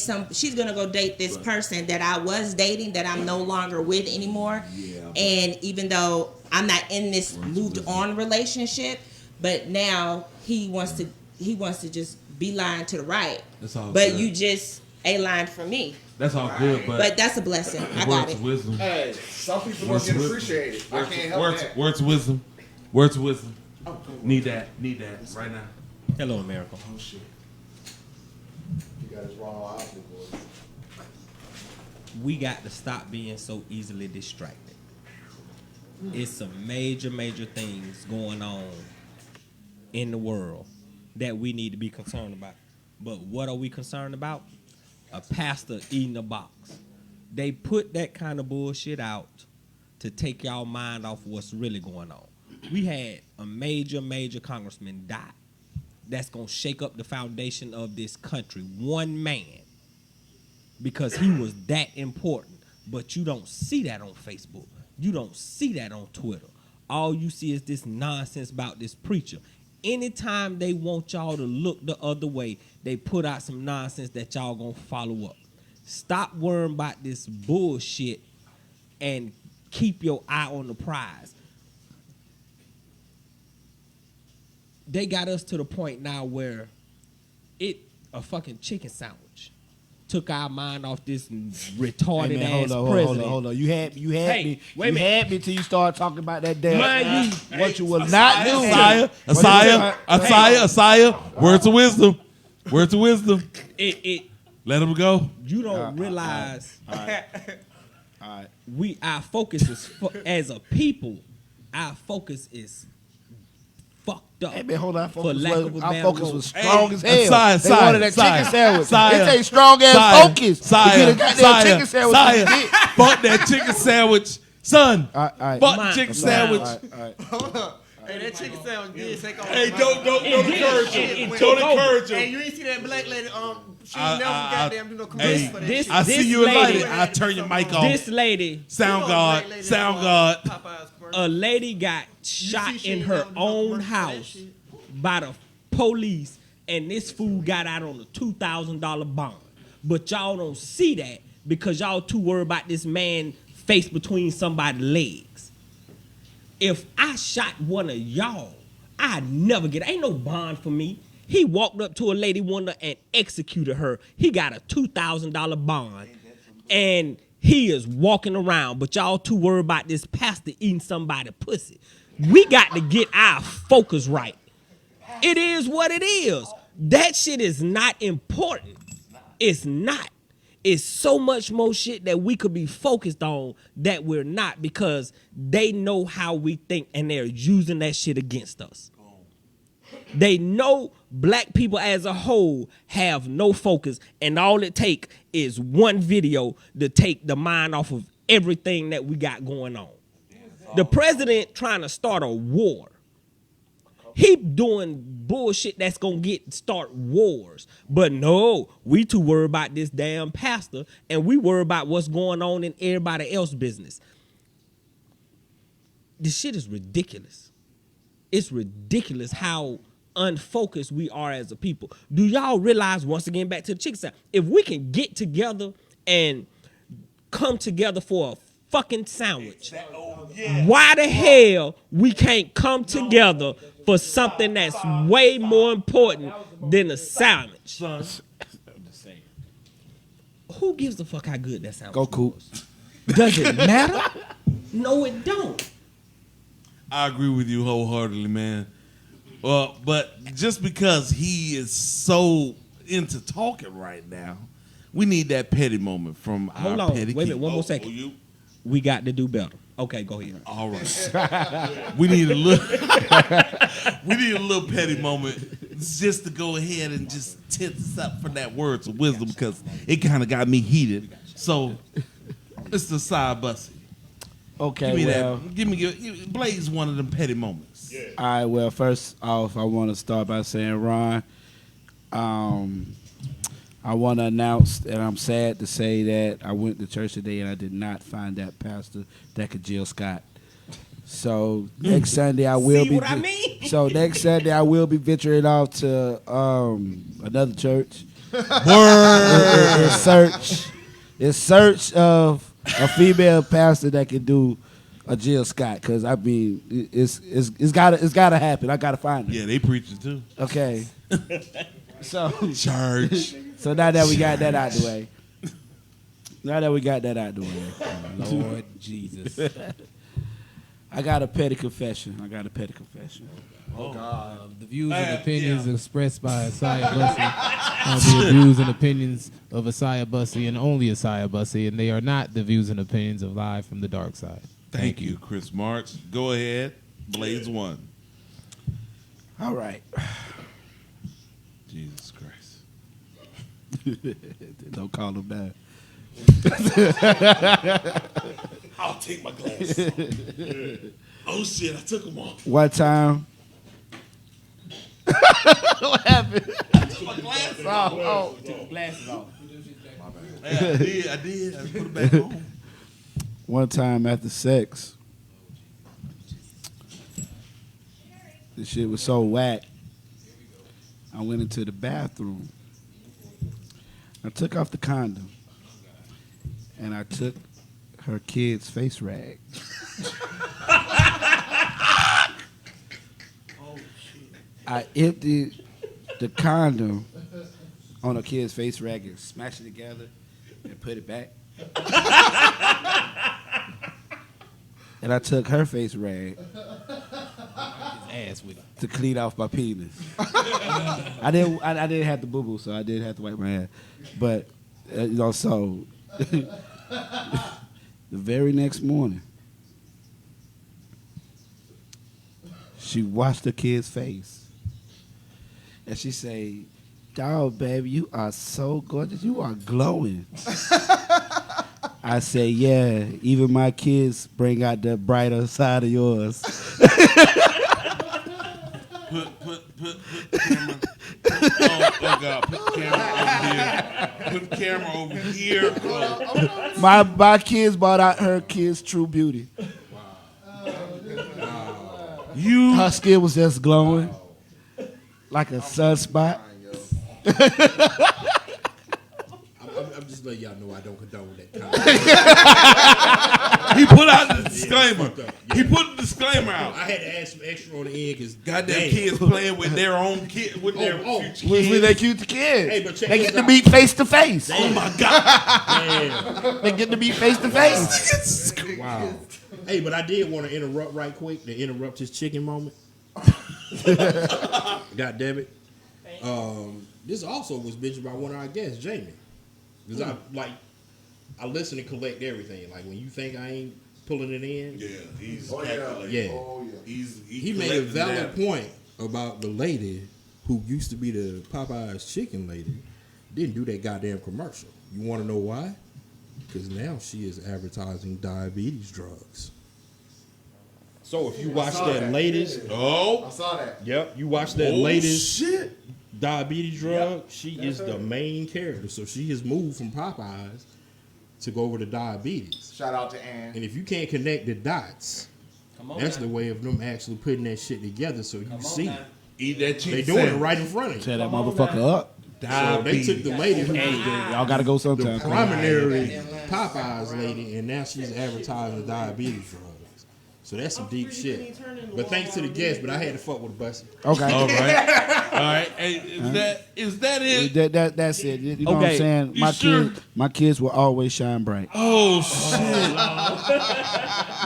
S14: this person that I was dating that I'm no longer with anymore. Yeah. And even though I'm not in this moved on relationship, but now he wants to just be lying to the right.
S1: That's all
S14: but
S1: good.
S14: you just a line for me.
S1: That's all good,
S14: But that's a blessing. I got it.
S1: Wisdom.
S6: Hey, some people don't get appreciated. I can't help that.
S1: Words of wisdom. Words of wisdom. Need that right now.
S10: Hello, America.
S6: Oh shit. You got us wrong obstacle.
S10: We got to stop being so easily distracted. It's some major things going on in the world that we need to be concerned about. But what are we concerned about? A pastor eating a box. They put that kind of bullshit out to take y'all mind off what's really going on. We had a major congressman die. That's going to shake up the foundation of this country. One man. Because he was that important. But you don't see that on Facebook. You don't see that on Twitter. All you see is this nonsense about this preacher. Anytime they want y'all to look the other way, they put out some nonsense that y'all gonna follow up. Stop worrying about this bullshit and keep your eye on the prize. They got us to the point now where a fucking chicken sandwich took our mind off this retarded ass president.
S11: Hold on. You had
S10: Hey,
S11: me.
S10: wait a
S11: You
S10: minute.
S11: had me till you started talking about that damn.
S10: Mind
S11: what you will not do.
S1: Asaya. Words of wisdom. Words of wisdom. Let him go.
S10: You don't realize.
S11: All right.
S10: Our focus is as a people. Our focus is fucked up.
S11: Hey man, hold on.
S10: For lack of a
S11: Our
S10: better
S11: focus
S10: word.
S11: was strong as hell.
S1: Sire,
S11: they wanted that chicken sandwich. It's a strong ass focus.
S1: Sire,
S11: chicken sandwich.
S1: Fuck that chicken sandwich, son.
S11: All right.
S1: Fuck the chicken sandwich.
S11: All right.
S8: Hold up. Hey, that chicken sandwich did take off.
S1: Hey, don't encourage him. Don't encourage him.
S8: Hey, you ain't see that black lady? She ain't never goddamn do no commercial
S1: Hey,
S8: for that
S10: this-
S8: shit.
S1: I see you
S10: lady-
S1: invited. I turn your mic off.
S10: This lady,
S1: Sound God.
S8: Popeye's commercial.
S10: a lady got shot
S8: she
S10: in
S8: ain't
S10: her
S8: never do no
S10: own
S8: commercial for that
S10: house
S8: shit?
S10: by the police, and this fool got out on a $2,000 bond. But y'all don't see that because y'all too worried about this man face between somebody's legs. If I shot one of y'all, I'd never ain't no bond for me. He walked up to a lady wonder and executed her. He got a $2,000 bond. And he is walking around, but y'all too worried about this pastor eating somebody's pussy. We got to get our focus right. It is what it is. That shit is not important. It's not. It's so much more shit that we could be focused on that we're not because they know how we think and they're using that shit against us. They know black people as a whole have no focus, and all it take is one video to take the mind off of everything that we got going on. The president trying to start a war. He doing bullshit that's gonna start wars. But no, we too worried about this damn pastor, and we worry about what's going on in everybody else's business. This shit is ridiculous. It's ridiculous how unfocused we are as a people. Do y'all realize, once again, back to the chicken sandwich, if we can get together and come together for a fucking sandwich, why the hell we can't come together for something that's way more important than a sandwich? Who gives a fuck how good that sandwich
S11: Go Coop.
S10: was? Does it matter? No, it don't.
S1: I agree with you wholeheartedly, man. Well, but just because he is so into talking right now, we need that petty moment from
S10: Hold
S1: our
S10: on.
S1: petty
S10: Wait a
S1: king.
S10: minute. One more second. We got to do better. Okay, go ahead.
S1: All right. we need a little. we need a little petty moment just to go ahead and just tip us up for that words of wisdom because it kind of got me heated. So, Mr. Side Bussy.
S11: Okay,
S1: Give me
S11: well.
S1: that. Give me Blaze one of them petty moments.
S13: All right, well, first off, I want to start by saying, Ron, I want to announce that I'm sad to say that I went to church today and I did not find that pastor that could Jill Scott. So next Sunday I will be.
S10: what I mean?
S13: So next Sunday I will be venturing off to another church. in search of a female pastor that can do a Jill Scott, because I mean it's gotta happen. I gotta find it.
S1: Yeah, they preaching too.
S13: Okay. So
S1: Church.
S13: So now that we got that out the way.
S3: Lord Jesus.
S13: I got a petty confession.
S6: Oh God.
S4: The views and opinions expressed by Asaya Bussy are the views and opinions of Asaya Bussy and only Asaya Bussy, and they are not the views and opinions of Live from the Dark Side.
S1: Thank you, Chris Marks. Go ahead. Blaze one.
S13: All right.
S1: Jesus Christ.
S13: Don't call him back.
S1: I'll take my glasses. Oh shit, I took them off.
S13: One time. What happened?
S1: I took my glasses off.
S3: Took the glasses off.
S1: Yeah, I did. I put them back on.
S13: One time after sex, the shit was so whack. I went into the bathroom. I took off the condom, and I took her kid's face rag. I emptied the condom on her kid's face rag and smashed it together and put it back. And I took her face rag
S4: Ass with it.
S13: to clean off my penis. I didn't have to boo boo, so I didn't have to wipe my hand. But so the very next morning, she washed the kid's face, and she say, "Dog, baby, you are so gorgeous. You are glowing." I say, "Yeah, even my kids bring out the brighter side of yours."
S1: Put camera. Oh God! Put camera over here.
S13: My kids brought out her kids' true beauty. Her skin was just glowing like a sunspot.
S2: I'm just letting y'all know I don't condone that kind
S1: He put out the disclaimer. He put the disclaimer out.
S2: I had to add some extra on the end because
S1: Goddamn kids playing with their own kid, with their future kids.
S13: With their cute kids.
S2: Hey, but check
S13: they
S2: this
S13: get to
S2: out.
S13: meet face to face.
S1: Oh my God!
S2: Damn.
S13: They get to meet face to face.
S2: Wow. Hey, but I did want to interrupt right quick to interrupt his chicken moment. God damn it. This also was mentioned by one of our guests, Jamie. Because I listen and collect everything. Like when you think I ain't pulling it in.
S1: Yeah, he's
S2: calculating.
S1: Yeah.
S2: Oh, yeah.
S1: He
S2: He made a valid
S1: collecting
S2: point about the lady who used to be the Popeye's chicken lady didn't do that goddamn commercial. You want to know why? Because now she is advertising diabetes drugs. So if you watch that latest,
S6: I saw that.
S2: Yep, you watch that
S1: Oh,
S2: latest
S1: shit.
S2: diabetes drug. She is the main character. So she has moved from Popeyes to go over to diabetes.
S6: Shout out to Ann.
S2: And if you can't connect the dots, that's the way of them actually putting that shit together so you see it.
S1: Eat that chicken
S2: They doing it
S1: sandwich.
S2: right in front of you.
S13: Tear that motherfucker up.
S2: So they took the lady who was
S13: Y'all gotta go
S2: the
S13: sometime.
S2: primary Popeyes lady, and now she's advertising diabetes drugs. So that's some deep shit. But thanks to the guest, but I had to fuck with a bussy.
S13: Okay.
S1: All right. All right. Hey, is that it?
S13: That's it. You know what I'm
S10: Okay.
S13: saying?
S1: You
S13: My kids will always shine bright.
S1: Oh shit!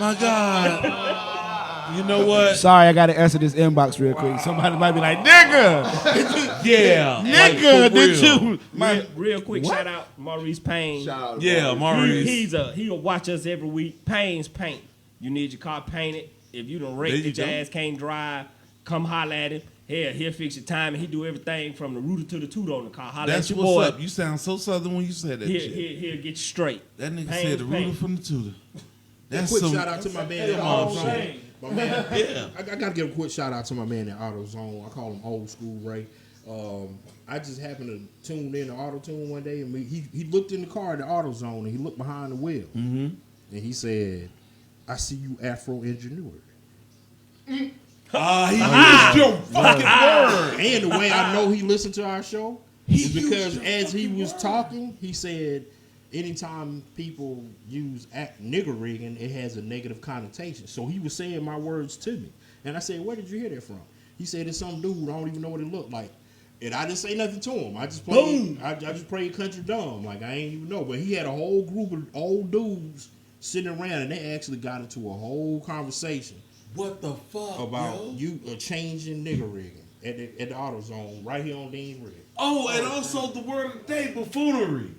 S1: My God! You know what?
S13: Sorry, I gotta answer this inbox real quick. Somebody might be like, "Nigga,
S1: Yeah,
S13: nigga,
S1: like, for
S13: did
S1: real.
S13: you?"
S10: Real quick, shout out Maurice Payne.
S6: Shout out to
S1: Yeah,
S6: Maurice.
S1: Maurice.
S10: He'll watch us every week. Payne's Paint. You need your car painted. If you done
S1: There
S10: wrecked
S1: you
S10: that your
S1: go.
S10: ass can't drive, come holler at him. Hell, he'll fix your time, and he do everything from the rooter to the toot on the car. Holler
S1: That's
S10: at your
S1: what's
S10: boy.
S1: up. You sound so southern when you said that shit.
S10: He'll get you straight.
S1: That nigga
S10: Payne's
S1: said the rooter
S10: Paint.
S1: from the tutor. That's
S2: Quick
S1: some.
S2: shout out to my man at
S1: Come on,
S2: AutoZone.
S1: Shane.
S2: My man,
S1: Yeah.
S2: I gotta give a quick shout out to my man at AutoZone. I call him Old School Ray. I just happened to tune in to AutoTune one day, and he looked in the car at the AutoZone, and he looked behind the wheel, and he said, "I see you Afro engineered."
S1: He used your fucking word.
S2: And the way I know he listened to our show is because as he was talking, he said, anytime people use nigger rigging, it has a negative connotation. So he was saying my words to me. And I said, where did you hear that from? He said, it's some dude, I don't even know what it looked like. And I didn't say nothing to him. I just played, I just played country dumb. Like, I ain't even know. But he had a whole group of old dudes sitting around, and they actually got into a whole conversation.
S1: What the fuck,
S2: about
S1: yo?
S2: you changing nigger rigging at the AutoZone right here on Dean's Rig.
S1: Oh, and also the word of the day, buffoonery.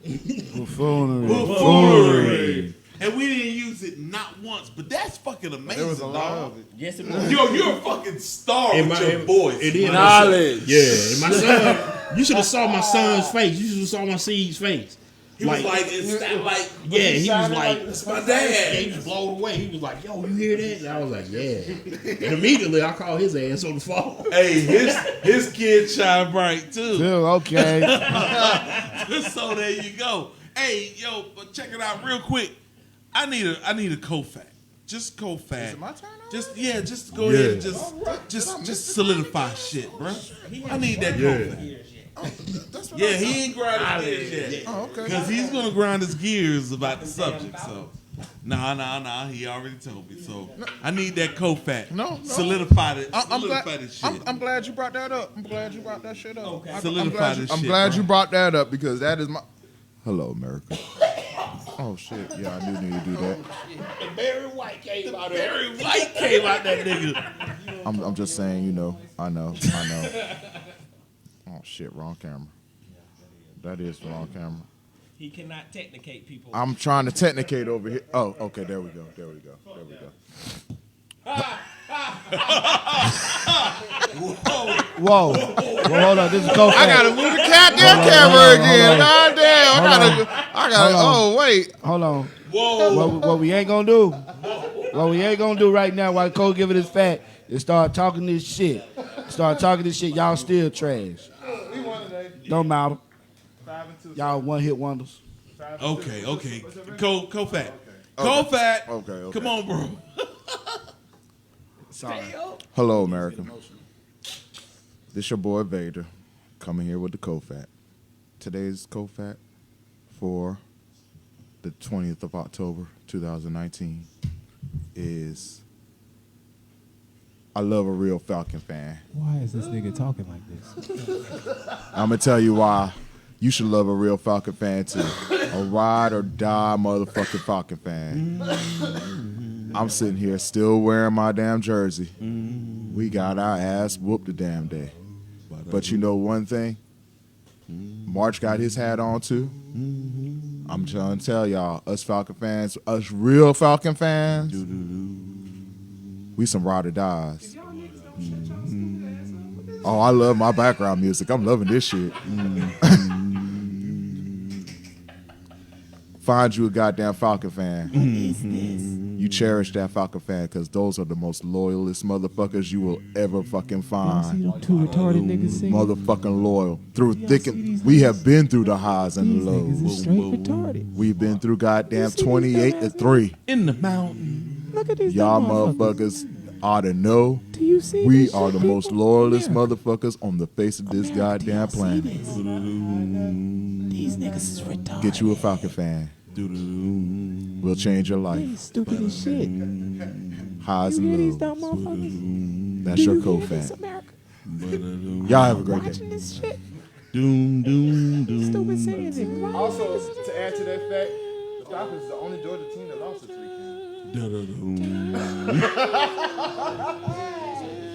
S6: Buffoonery.
S1: And we didn't use it not once, but that's fucking amazing.
S6: There was a lot
S1: dog.
S6: of it.
S10: Yes, it was.
S1: Yo, you're a fucking star with your voice.
S2: It is
S6: knowledge.
S2: Yeah, and my son. You should have saw my son's face. You should have saw my seed's face.
S1: He was like, it's not like,
S2: yeah, he was like,
S1: it's my dad.
S2: Yeah, he was blown away. He was like, yo, you hear that? And I was like, yeah. And immediately I called his ass on the phone.
S1: Hey, his kid shine bright too.
S6: Dude, okay.
S1: So there you go. Hey, yo, but check it out real quick. I need a co-fact. Just co-fact.
S6: Is it my turn now?
S1: Just go ahead and just solidify shit, bro. I need that co-fact.
S6: That's what
S1: Yeah, he ain't grinding his gears yet.
S6: Oh, okay.
S1: Because he's gonna grind his gears about the subject. So, nah. He already told me. So, I need that co-fact.
S6: No.
S1: Solidify it.
S6: I'm glad,
S1: Solidify this shit.
S6: I'm glad you brought that up. I'm glad you brought that shit up.
S10: Okay.
S1: Solidify this
S6: I'm
S1: shit,
S6: glad
S1: bro.
S6: you brought that up because that is my. Hello, America. Oh shit! Yeah, I do need to do that.
S2: The Barry White came out there.
S1: Barry White came out that nigga.
S6: I'm just saying, I know. Oh shit! Wrong camera. That is the wrong camera.
S10: He cannot technicate people.
S6: I'm trying to technicate over here. Oh, okay. There we go. Whoa. Well, hold on. This is co-fact. I gotta move the goddamn camera again. God damn. I gotta. Oh, wait. Hold on.
S1: Whoa.
S6: What we ain't gonna do? What we ain't gonna do right now while Cole give it his fact is start talking this shit. Y'all still trash. Don't matter. Y'all one-hit wonders.
S1: Okay. Co-fact. Co-fact.
S6: Okay.
S1: Come on, bro.
S6: Sorry. Hello, America. This your boy Vader coming here with the co-fact. Today's co-fact for the 20th of October, 2019 is I love a real Falcon fan.
S4: Why is this nigga talking like this?
S6: I'm going to tell you why you should love a real Falcon fan too. A ride or die motherfucking Falcon fan. I'm sitting here still wearing my damn jersey. We got our ass whooped the damn day. But you know one thing? March got his hat on too. I'm trying to tell y'all, us Falcon fans, us real Falcon fans, we some ride or dies. Oh, I love my background music. I'm loving this shit. Find you a goddamn Falcon fan. You cherish that Falcon fan because those are the most loyalist motherfuckers you will ever fucking find.
S4: Two retarded niggas sing.
S6: Motherfucking loyal. Through thick and we have been through the highs and the lows.
S4: Straight retarded.
S6: We've been through goddamn 28-3.
S1: In the mountain.
S4: Look at these
S6: Y'all
S4: dumb
S6: motherfuckers ought to know
S4: Do you see
S6: we
S4: this
S6: are
S4: shit,
S6: the most
S4: people?
S6: loyalist
S4: America.
S6: motherfuckers on the face of this goddamn
S4: Do
S6: planet.
S4: y'all see this? These niggas is retarded.
S6: Get you a Falcon fan. We'll change your life.
S4: They stupid as shit.
S6: Highs
S4: You hear these
S6: and
S4: dumb
S6: lows.
S4: motherfuckers?
S6: That's
S4: Do
S6: your
S4: you hear this,
S6: co-fact.
S4: America?
S6: Y'all have a great day.
S4: Watching this shit.
S1: Doom.
S4: Stupid saying it.
S6: Also, to add to that fact, the Falcons is the only Georgia team that lost this weekend.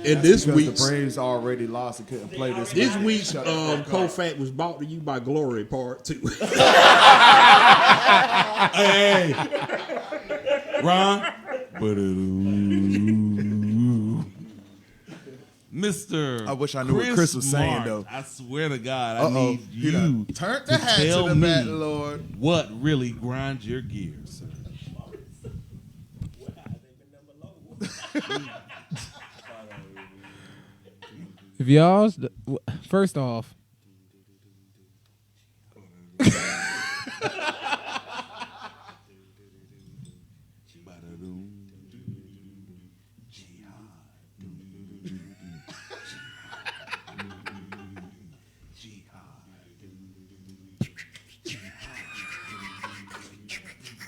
S2: And this
S6: Because
S2: week's
S6: the Braves already lost and couldn't play this
S2: This
S6: weekend.
S2: week's
S6: Shut the fuck up.
S2: co-fact was brought to you by Glory Part 2.
S1: Hey. Ron. Mr.
S6: I wish I knew what Chris was saying,
S1: Mark,
S6: though.
S1: I swear to God, I
S6: Uh-oh.
S1: need
S6: He
S1: you
S6: done turned the
S1: to
S6: hat to
S1: tell
S6: the
S1: me
S6: back, Lord.
S1: what really grinds your gears.
S4: If y'all, first off,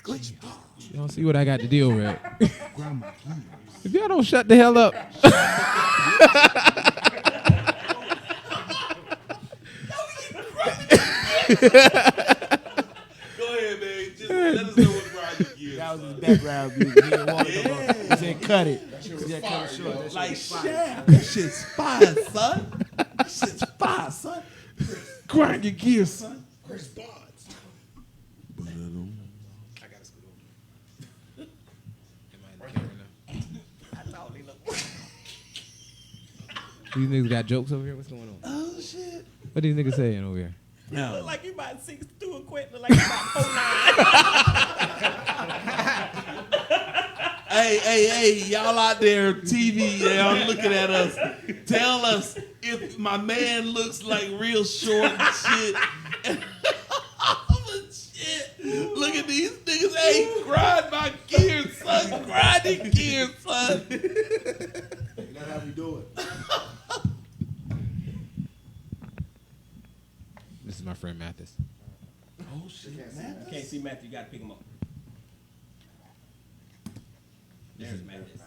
S4: You don't see what I got to deal with. If y'all don't shut the hell up.
S1: Go ahead, man. Just let us know what grinding gears.
S11: That was his background music. He didn't want it no more. He said, cut it. He said, cut it short. That
S1: Like,
S11: shit was
S1: Shaft, that shit's fire, son. That shit's fire, son. Grind your gears, son.
S7: Chris Bonds.
S4: I gotta scoot over. Am I in the camera now? These niggas got jokes over here? What's going on?
S11: Oh, shit.
S4: What these niggas saying over here?
S10: You look like you about 6'2" and Quentin look like you about 4'9".
S1: Hey, y'all out there, TV, y'all looking at us. Tell us if my man looks like real short and shit. But shit, look at these niggas. Hey, grind my gears, son. Grinding gears, son.
S11: That's how we do it.
S4: This is my friend Mathis.
S1: Oh, shit.
S10: You can't see Matthew, you gotta pick him up.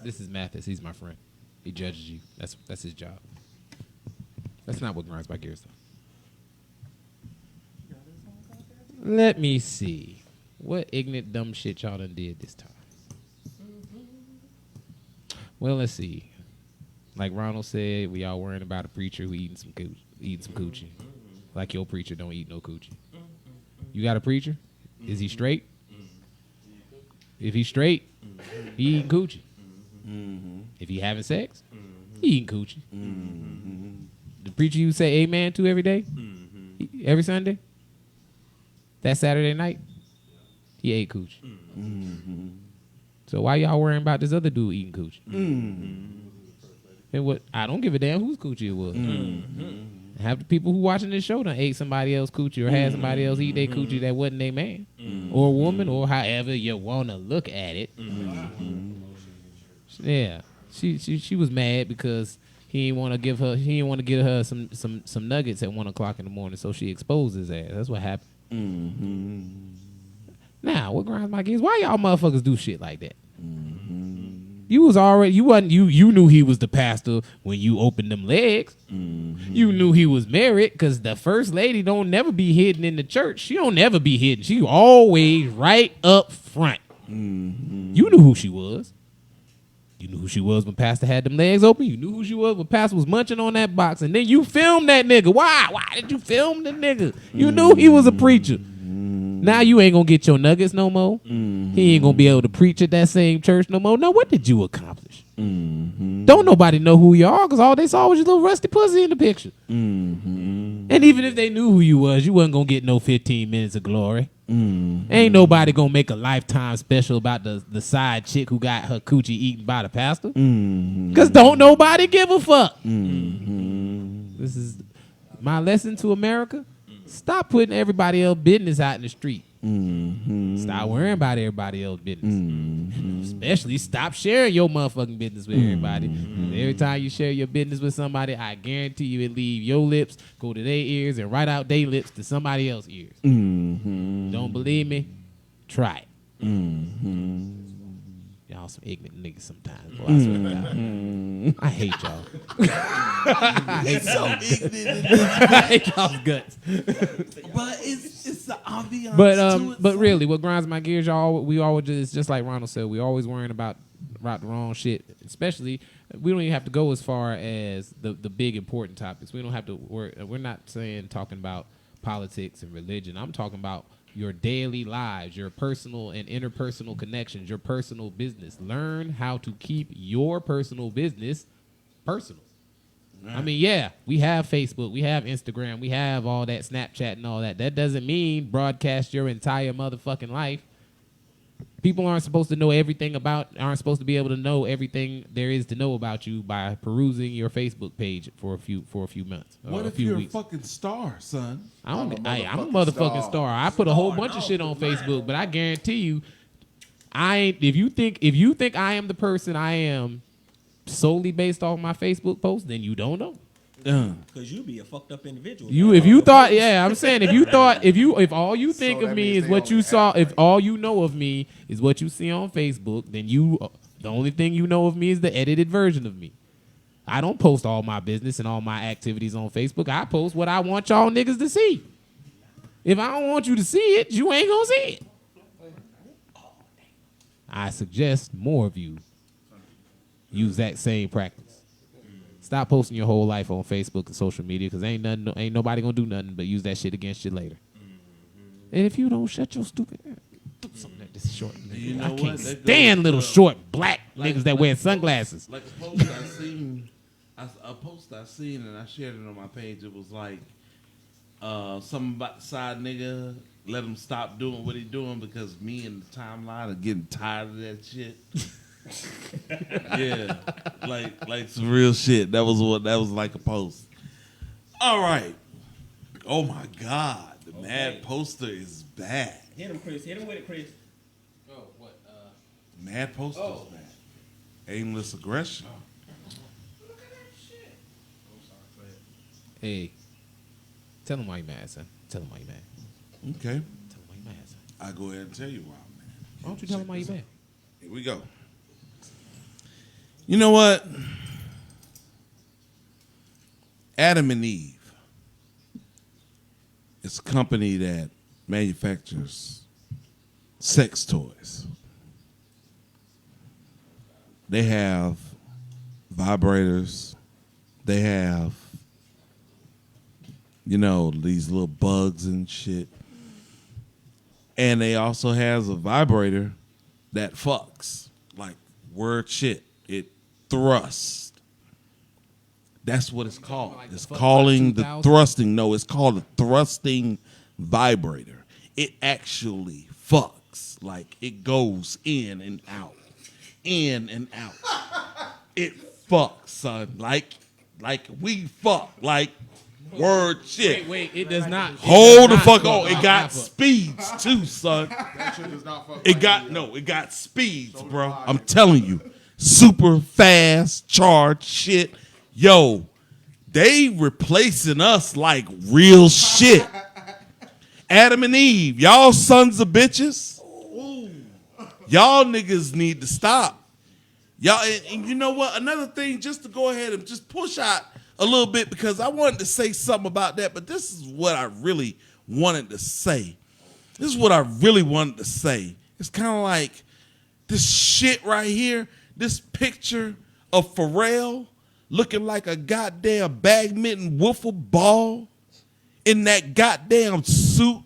S4: This is Mathis. He's my friend. He judges you. That's his job. That's not what grinds my gears, though. Let me see. What ignorant dumb shit y'all done did this time? Well, let's see. Like Ronald said, we all worrying about a preacher who eating some coochie. Like your preacher don't eat no coochie. You got a preacher? Is he straight? If he's straight, he eating coochie. If he having sex, he eating coochie. The preacher you say amen to every day, every Sunday, that Saturday night, he ate coochie. So why y'all worrying about this other dude eating coochie? And what? I don't give a damn whose coochie it was. Half the people who watching this show done ate somebody else coochie or had somebody else eat their coochie that wasn't their man or woman or however you want to look at it. Yeah, she was mad because he didn't want to get her some nuggets at 1 o'clock in the morning, so she exposed his ass. That's what happened. Now, what grinds my gears? Why y'all motherfuckers do shit like that? You knew he was the pastor when you opened them legs. You knew he was married because the first lady don't never be hidden in the church. She don't never be hidden. She always right up front. You knew who she was. You knew who she was when pastor had them legs open. You knew who she was when pastor was munching on that box. And then you filmed that nigga. Why? Why did you film the nigga? You knew he was a preacher. Now you ain't gonna get your nuggets no more. He ain't gonna be able to preach at that same church no more. Now what did you accomplish? Don't nobody know who you are because all they saw was your little rusty pussy in the picture. And even if they knew who you wasn't gonna get no 15 minutes of glory. Ain't nobody gonna make a lifetime special about the side chick who got her coochie eaten by the pastor. Because don't nobody give a fuck. This is my lesson to America. Stop putting everybody else's business out in the street. Stop worrying about everybody else's business. Especially stop sharing your motherfucking business with everybody. Every time you share your business with somebody, I guarantee you it leave your lips, go to their ears, and right out their lips to somebody else's ears. Don't believe me? Try it. Y'all some ignorant niggas sometimes. Boy, I swear to God. I hate y'all. I hate y'all. I hate y'all's guts.
S1: But it's the ambiance.
S4: But really, what grinds my gears, y'all, we always just like Ronald said, we always worrying about the wrong shit. Especially, we don't even have to go as far as the big important topics. We don't have to worry. We're not talking about politics and religion. I'm talking about your daily lives, your personal and interpersonal connections, your personal business. Learn how to keep your personal business personal. I mean, yeah, we have Facebook, we have Instagram, we have all that Snapchat and all that. That doesn't mean broadcast your entire motherfucking life. People aren't supposed to know everything aren't supposed to be able to know everything there is to know about you by perusing your Facebook page for a few months.
S1: What if you're a fucking star, son?
S4: I'm a motherfucking star. I put a whole bunch of shit on Facebook, but I guarantee you, I ain't. If you think I am the person I am solely based off my Facebook post, then you don't know.
S10: Because you be a fucked up individual.
S4: If you thought, yeah, I'm saying if all you think
S6: So
S4: of
S6: that
S4: me
S6: means
S4: is
S6: they
S4: what
S6: only
S4: you saw,
S6: act
S4: if
S6: right.
S4: all you know of me is what you see on Facebook, then the only thing you know of me is the edited version of me. I don't post all my business and all my activities on Facebook. I post what I want y'all niggas to see. If I don't want you to see it, you ain't gonna see it. I suggest more of you use that same practice. Stop posting your whole life on Facebook and social media because ain't nobody gonna do nothing but use that shit against you later. And if you don't shut your stupid do something at this short nigga.
S1: You know
S4: I
S1: what?
S4: can't
S1: That
S4: stand
S1: goes
S4: little
S1: to-
S4: short black niggas that wear sunglasses.
S1: Like a post I seen, a post I seen and I shared it on my page. It was like something about the side nigga. Let him stop doing what he doing because me and the timeline are getting tired of that shit. Yeah, like some real shit. That was like a post. All right. Oh my God, the Mad poster is bad.
S10: Hit him, Chris. Hit him with it, Chris.
S9: Oh, what?
S1: Mad poster is bad. Aimless aggression.
S9: Look at that shit. I'm sorry. Go ahead.
S4: Hey, tell him why you mad, son. Tell him why you mad.
S1: Okay.
S4: Tell him why you mad, son.
S1: I'll go ahead and tell you why I'm mad.
S4: Why don't you tell him why you mad?
S1: Here we go. You know what? Adam and Eve. It's a company that manufactures sex toys. They have vibrators. They have, these little bugs and shit. And they also has a vibrator that fucks. Like, word shit. It thrusts. That's what it's called.
S4: like
S1: It's
S4: the fuck
S1: calling the
S4: 2000?
S1: thrusting. No, it's called a thrusting vibrator. It actually fucks. Like, it goes in and out. In and out. It fucks, son. Like we fuck. Like, word shit.
S4: Wait, it does not.
S1: Hold the fuck on. It got speeds too, son.
S6: That shit does not fuck
S1: It
S6: like
S1: got
S6: you.
S1: it got speeds, bro. I'm telling you. Super fast charge shit. Yo, they replacing us like real shit. Adam and Eve, y'all sons of bitches. Y'all niggas need to stop. Y'all, and you know what? Another thing, just to go ahead and just push out a little bit because I wanted to say something about that, but this is what I really wanted to say. This is what I really wanted to say. It's kind of like this shit right here, this picture of Pharrell looking like a goddamn badminton wiffle ball in that goddamn suit,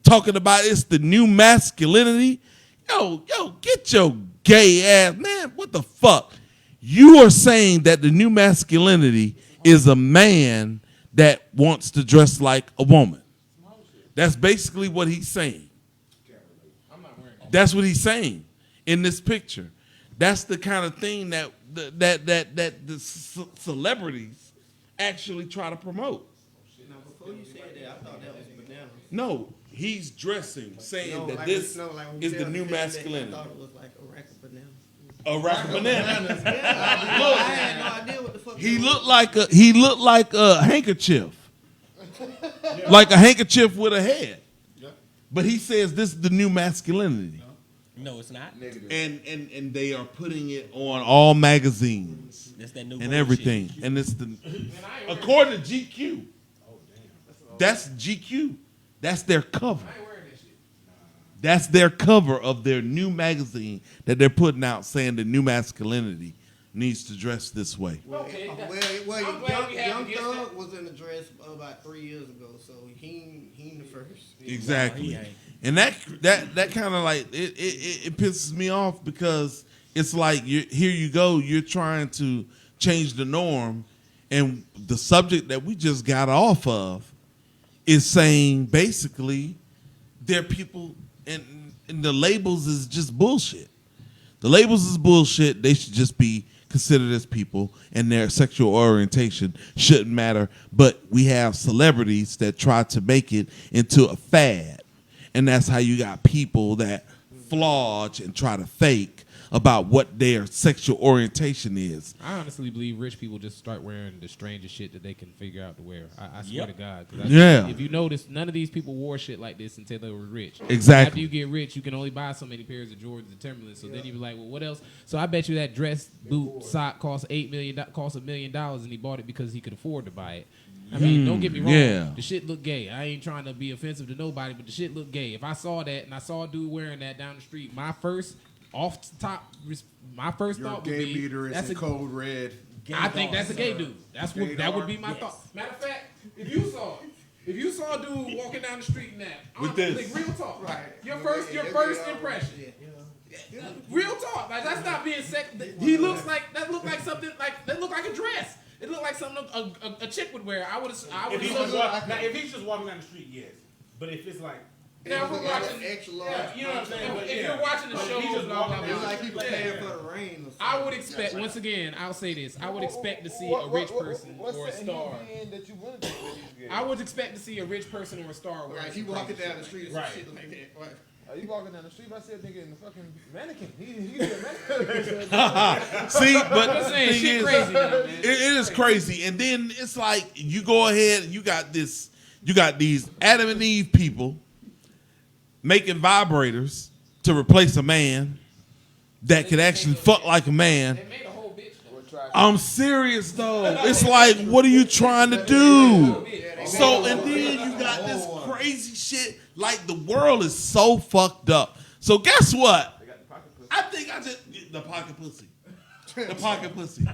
S1: talking about it's the new masculinity. Yo, get your gay ass, man. What the fuck? You are saying that the new masculinity is a man that wants to dress like a woman. That's basically what he's saying. That's what he's saying in this picture. That's the kind of thing that the celebrities actually try to promote.
S8: Now, before you said that, I thought that was bananas.
S1: No, he's dressing, saying
S8: No,
S1: that
S8: like
S1: this
S8: when you
S1: is the
S8: tell
S1: new
S8: me that,
S1: masculinity.
S8: I thought it was like a rack of bananas.
S1: A rack of bananas.
S8: Yeah,
S1: Look,
S8: I had no idea what the fuck.
S1: he looked like a handkerchief, like a handkerchief with a head. But he says this is the new masculinity.
S10: No, it's not.
S1: And they are putting it on all magazines
S10: That's that new
S1: and
S10: bullshit.
S1: everything. And it's according to GQ. That's GQ. That's their cover. That's their cover of their new magazine that they're putting out, saying the new masculinity needs to dress this way.
S8: Well,
S9: I'm glad we have
S8: Young
S9: against
S8: Thug was in the dress about 3 years ago, so he ain't the first.
S1: Exactly. And that kind of like it pisses me off because it's like here you go, you're trying to change the norm, and the subject that we just got off of is saying basically they're people and the labels is just bullshit. The labels is bullshit. They should just be considered as people, and their sexual orientation shouldn't matter. But we have celebrities that try to make it into a fad. And that's how you got people that camouflage and try to fake about what their sexual orientation is.
S4: I honestly believe rich people just start wearing the strangest shit that they can figure out to wear. I swear to God. 'Cause if you notice, none of these people wore shit like this until they were rich.
S1: Exactly.
S4: After you get rich, you can only buy so many pairs of Jordans and Timberlands. So then you be like, well, what else? So I bet you that dress, boot, sock costs $1 million, and he bought it because he could afford to buy it. I mean, don't get me wrong.
S1: Yeah.
S4: The shit look gay. I ain't trying to be offensive to nobody, but the shit look gay. If I saw that and I saw a dude wearing that down the street, my first thought would
S6: Gay
S4: be
S6: meter is in code red.
S4: I think that's a gay dude. That would be my thought. Matter of fact, if you saw a dude walking down the street in that,
S1: With this.
S4: like, real talk, right? Your first impression. Real talk. Like, that's not being sex. He looks like that. Look like something like that. Look like a dress. It looked like something a chick would wear.
S7: If he's just walking down the street, yes. But if it's like.
S4: Now we're watching
S16: extra large.
S4: you know what I'm saying? If you're watching the show,
S16: It's like people paying for the rain.
S4: I would expect, once again, I'll say this. I would expect to see a rich person or a star. I would expect to see a rich person or a star.
S16: Like he walking down the street,
S4: right?
S16: Shit like that. Right.
S17: Are you walking down the street? I see a nigga in the fucking mannequin. He's a mannequin.
S1: See, but
S4: I'm
S1: the
S4: saying,
S1: thing
S4: shit
S1: is,
S4: crazy now, man.
S1: it is crazy. And then it's like you go ahead and you got these Adam and Eve people making vibrators to replace a man that could actually fuck like a man. I'm serious though. It's like, what are you trying to do? So, and then you got this crazy shit. Like, the world is so fucked up. So guess what? I think the pocket pussy. The pocket pussy.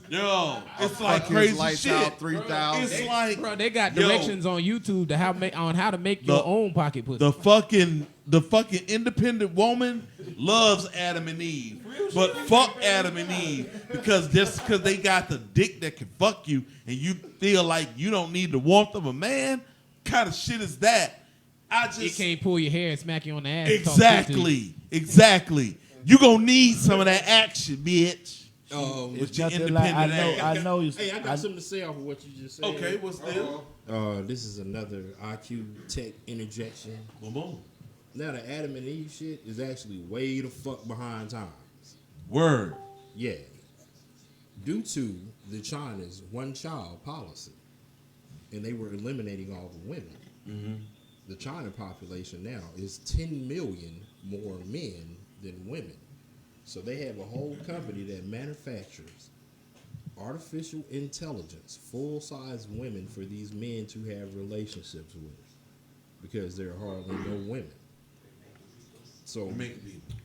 S1: Yo, it's like crazy shit.
S6: Out 3,000.
S1: It's like,
S4: bro, they got directions on YouTube to how to make your own pocket pussy.
S1: The fucking independent woman loves Adam and Eve, but fuck Adam and Eve because they got the dick that can fuck you, and you feel like you don't need the warmth of a man. What kind of shit is that?
S4: It can't pull your hair and smack you on the ass.
S1: Exactly. You gonna need some of that action, bitch.
S2: It's
S1: your
S2: nothing like,
S1: independent
S2: I know.
S10: Hey, I got something to say off of what you just said.
S1: Okay, what's this?
S2: This is another IQ tech interjection.
S1: Boom, boom.
S2: Now the Adam and Eve shit is actually way the fuck behind times.
S1: Word.
S2: Yeah. Due to the China's one-child policy, and they were eliminating all the women.
S1: Mm-hmm.
S2: The China population now is 10 million more men than women. So they have a whole company that manufactures artificial intelligence, full-size women for these men to have relationships with, because there are hardly no women. So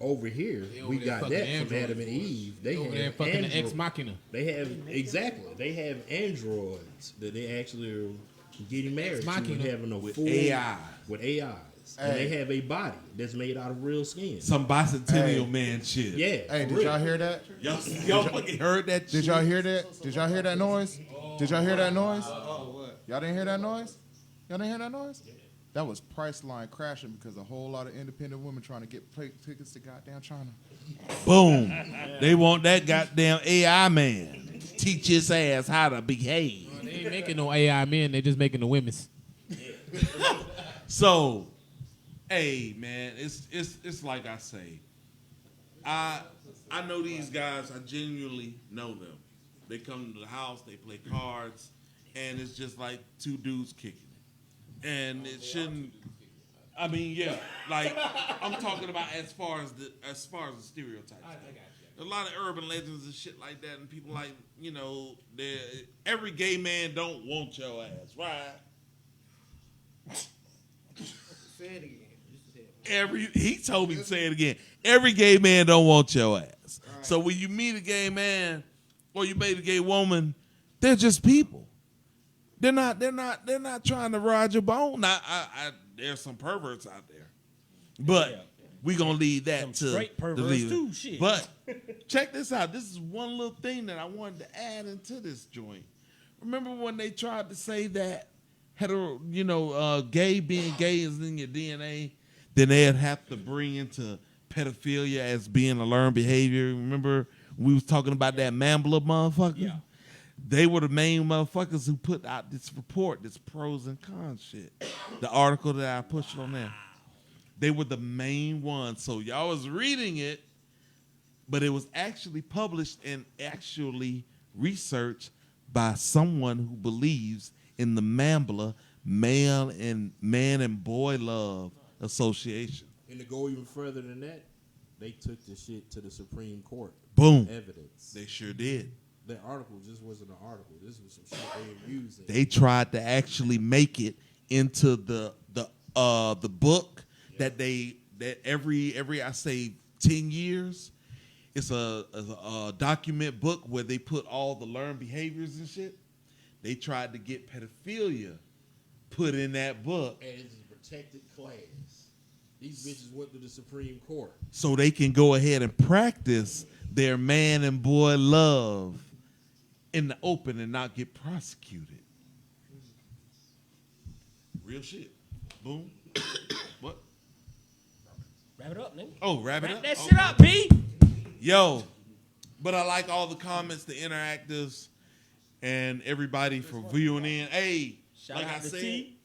S2: over here, we got that from Adam and Eve. They have
S4: fucking the ex machina.
S2: They have androids that they actually are getting married to and having a full
S1: AI.
S2: With AIs. And they have a body that's made out of real skin.
S1: Some bicentennial man shit.
S2: Yeah.
S6: Hey, did y'all hear that?
S1: Y'all fucking heard that shit?
S6: Did y'all hear that? Did y'all hear that noise? Did y'all hear that noise? Y'all didn't hear that noise? Y'all didn't hear that noise? That was Priceline crashing because a whole lot of independent women trying to get tickets to goddamn China.
S1: Boom. They want that goddamn AI man. Teach his ass how to behave.
S4: They ain't making no AI men. They just making the women's.
S1: So, hey man, it's like I say. I know these guys. I genuinely know them. They come to the house. They play cards, and it's just like two dudes kicking it. And it shouldn't. I mean, yeah, like I'm talking about as far as the stereotypes. A lot of urban legends and shit like that, and people like, you know, every gay man don't want your ass, right?
S16: Say it again.
S1: He told me to say it again. Every gay man don't want your ass. Right. So when you meet a gay man or you meet a gay woman, they're just people. They're not trying to ride your bone. There's some perverts out there, but we gonna leave that
S10: some
S1: to
S10: straight perverts
S1: the leader.
S10: too. Shit.
S1: But check this out. This is one little thing that I wanted to add into this joint. Remember when they tried to say that gay being gay is in your DNA? Then they'd have to bring into pedophilia as being a learned behavior. Remember we was talking about that Mambler motherfucker?
S10: Yeah.
S1: They were the main motherfuckers who put out this report, this pros and cons shit. The article that I pushed on there. They were the main ones. So y'all was reading it, but it was actually published and actually researched by someone who believes in the Mambla Man and Boy Love Association.
S2: And to go even further than that, they took the shit to the Supreme Court.
S1: Boom.
S2: Evidence.
S1: They sure did.
S2: That article just wasn't an article. This was some shit they were using.
S1: They tried to actually make it into the book that every I say 10 years, it's a document book where they put all the learned behaviors and shit. They tried to get pedophilia put in that book.
S2: And it's a protected class. These bitches went to the Supreme Court.
S1: So they can go ahead and practice their man and boy love in the open and not get prosecuted. Real shit. Boom. What?
S10: Wrap it up, nigga.
S1: Oh, wrap it
S10: Wrap
S1: up?
S10: that
S1: Okay.
S10: shit up, P.
S1: Yo, but I like all the comments, the interactives, and everybody for viewing in. Hey,
S10: Shout
S1: like
S10: out
S1: I
S10: to
S1: said,
S10: T.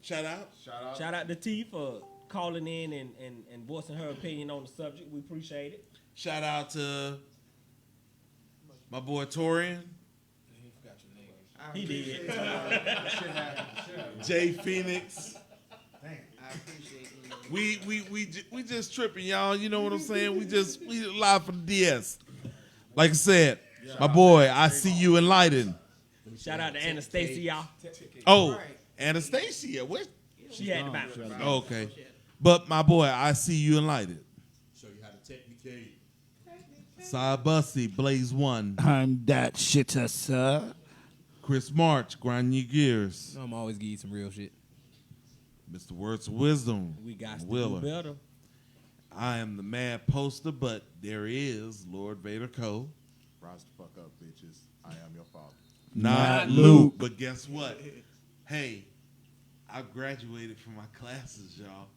S1: shout out.
S10: Shout out to T for calling in and voicing her opinion on the subject. We appreciate it.
S1: Shout out to my boy Torian.
S10: He did.
S1: Jay Phoenix.
S16: I appreciate you.
S1: We just tripping, y'all. You know what I'm saying? We live for the DS. Like I said, my boy, I see you enlightened.
S10: Shout out to Anastasia.
S1: Oh, Anastasia. What?
S10: She had the bounce.
S1: Okay. But my boy, I see you enlightened.
S2: Show you how to technicate.
S1: Side Bussy, Blaze One.
S13: I'm that shitter, sir.
S1: Chris March, grind your gears.
S9: I'm always give you some real shit.
S1: Mr. Words of Wisdom.
S10: We got to
S1: Willer.
S10: do better.
S1: I am the mad poster, but there is Lord Vader Co.
S6: Rise the fuck up, bitches. I am your father.
S1: Not Luke. But guess what? Hey, I graduated from my classes, y'all.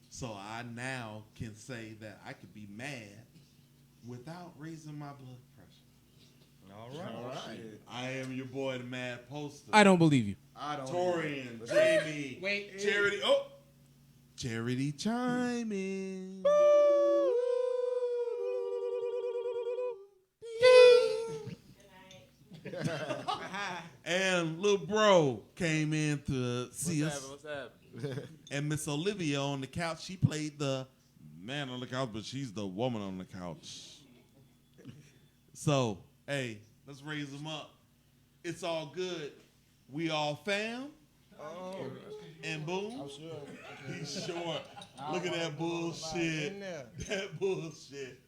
S1: So I now can say that I could be mad without raising my blood pressure.
S10: All right.
S1: I am your boy, the mad poster.
S9: I don't believe you.
S6: I don't.
S1: Torian, Jamie,
S9: Wait.
S1: Charity. Oh, Charity chiming. And little bro came in to see us.
S17: What's happening?
S1: And Miss Olivia on the couch, she played the man on the couch, but she's the woman on the couch. So, hey, let's raise them up. It's all good. We all fam.
S16: Oh.
S1: And boom.
S16: I'm sure.
S1: He's short. Look at that bullshit. That bullshit.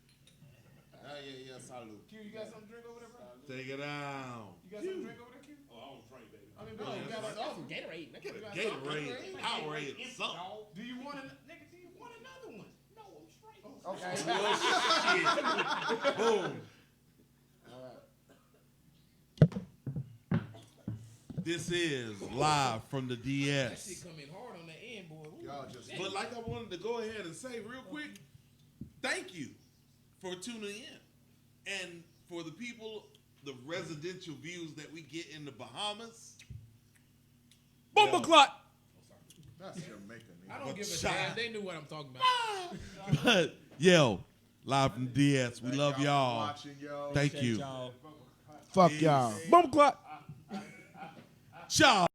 S6: Yeah, salute.
S17: Q, you got something to drink over there, bro?
S1: Take it out.
S17: You got something to drink over there, Q?
S1: Oh, I don't drink, baby.
S17: I mean, bro, you got some
S10: Gatorade.
S1: Gatorade. Powerade. Something.
S17: Do you want another one? No, I'm straight.
S1: Okay. Boom. This is live from the DS.
S9: That shit come in hard on the end, boy.
S6: Y'all just.
S1: But like I wanted to go ahead and say real quick, thank you for tuning in. And for the people, the residential views that we get in the Bahamas.
S9: Bomba clot.
S6: That's Jamaican.
S9: I don't give a
S1: Shot.
S9: damn. They knew what I'm talking about.
S1: But, yo, live from the DS. We love
S6: for
S1: y'all.
S6: watching, yo.
S1: Thank you.
S10: Y'all.
S11: Fuck y'all.
S9: Bomba clot.
S1: Ciao.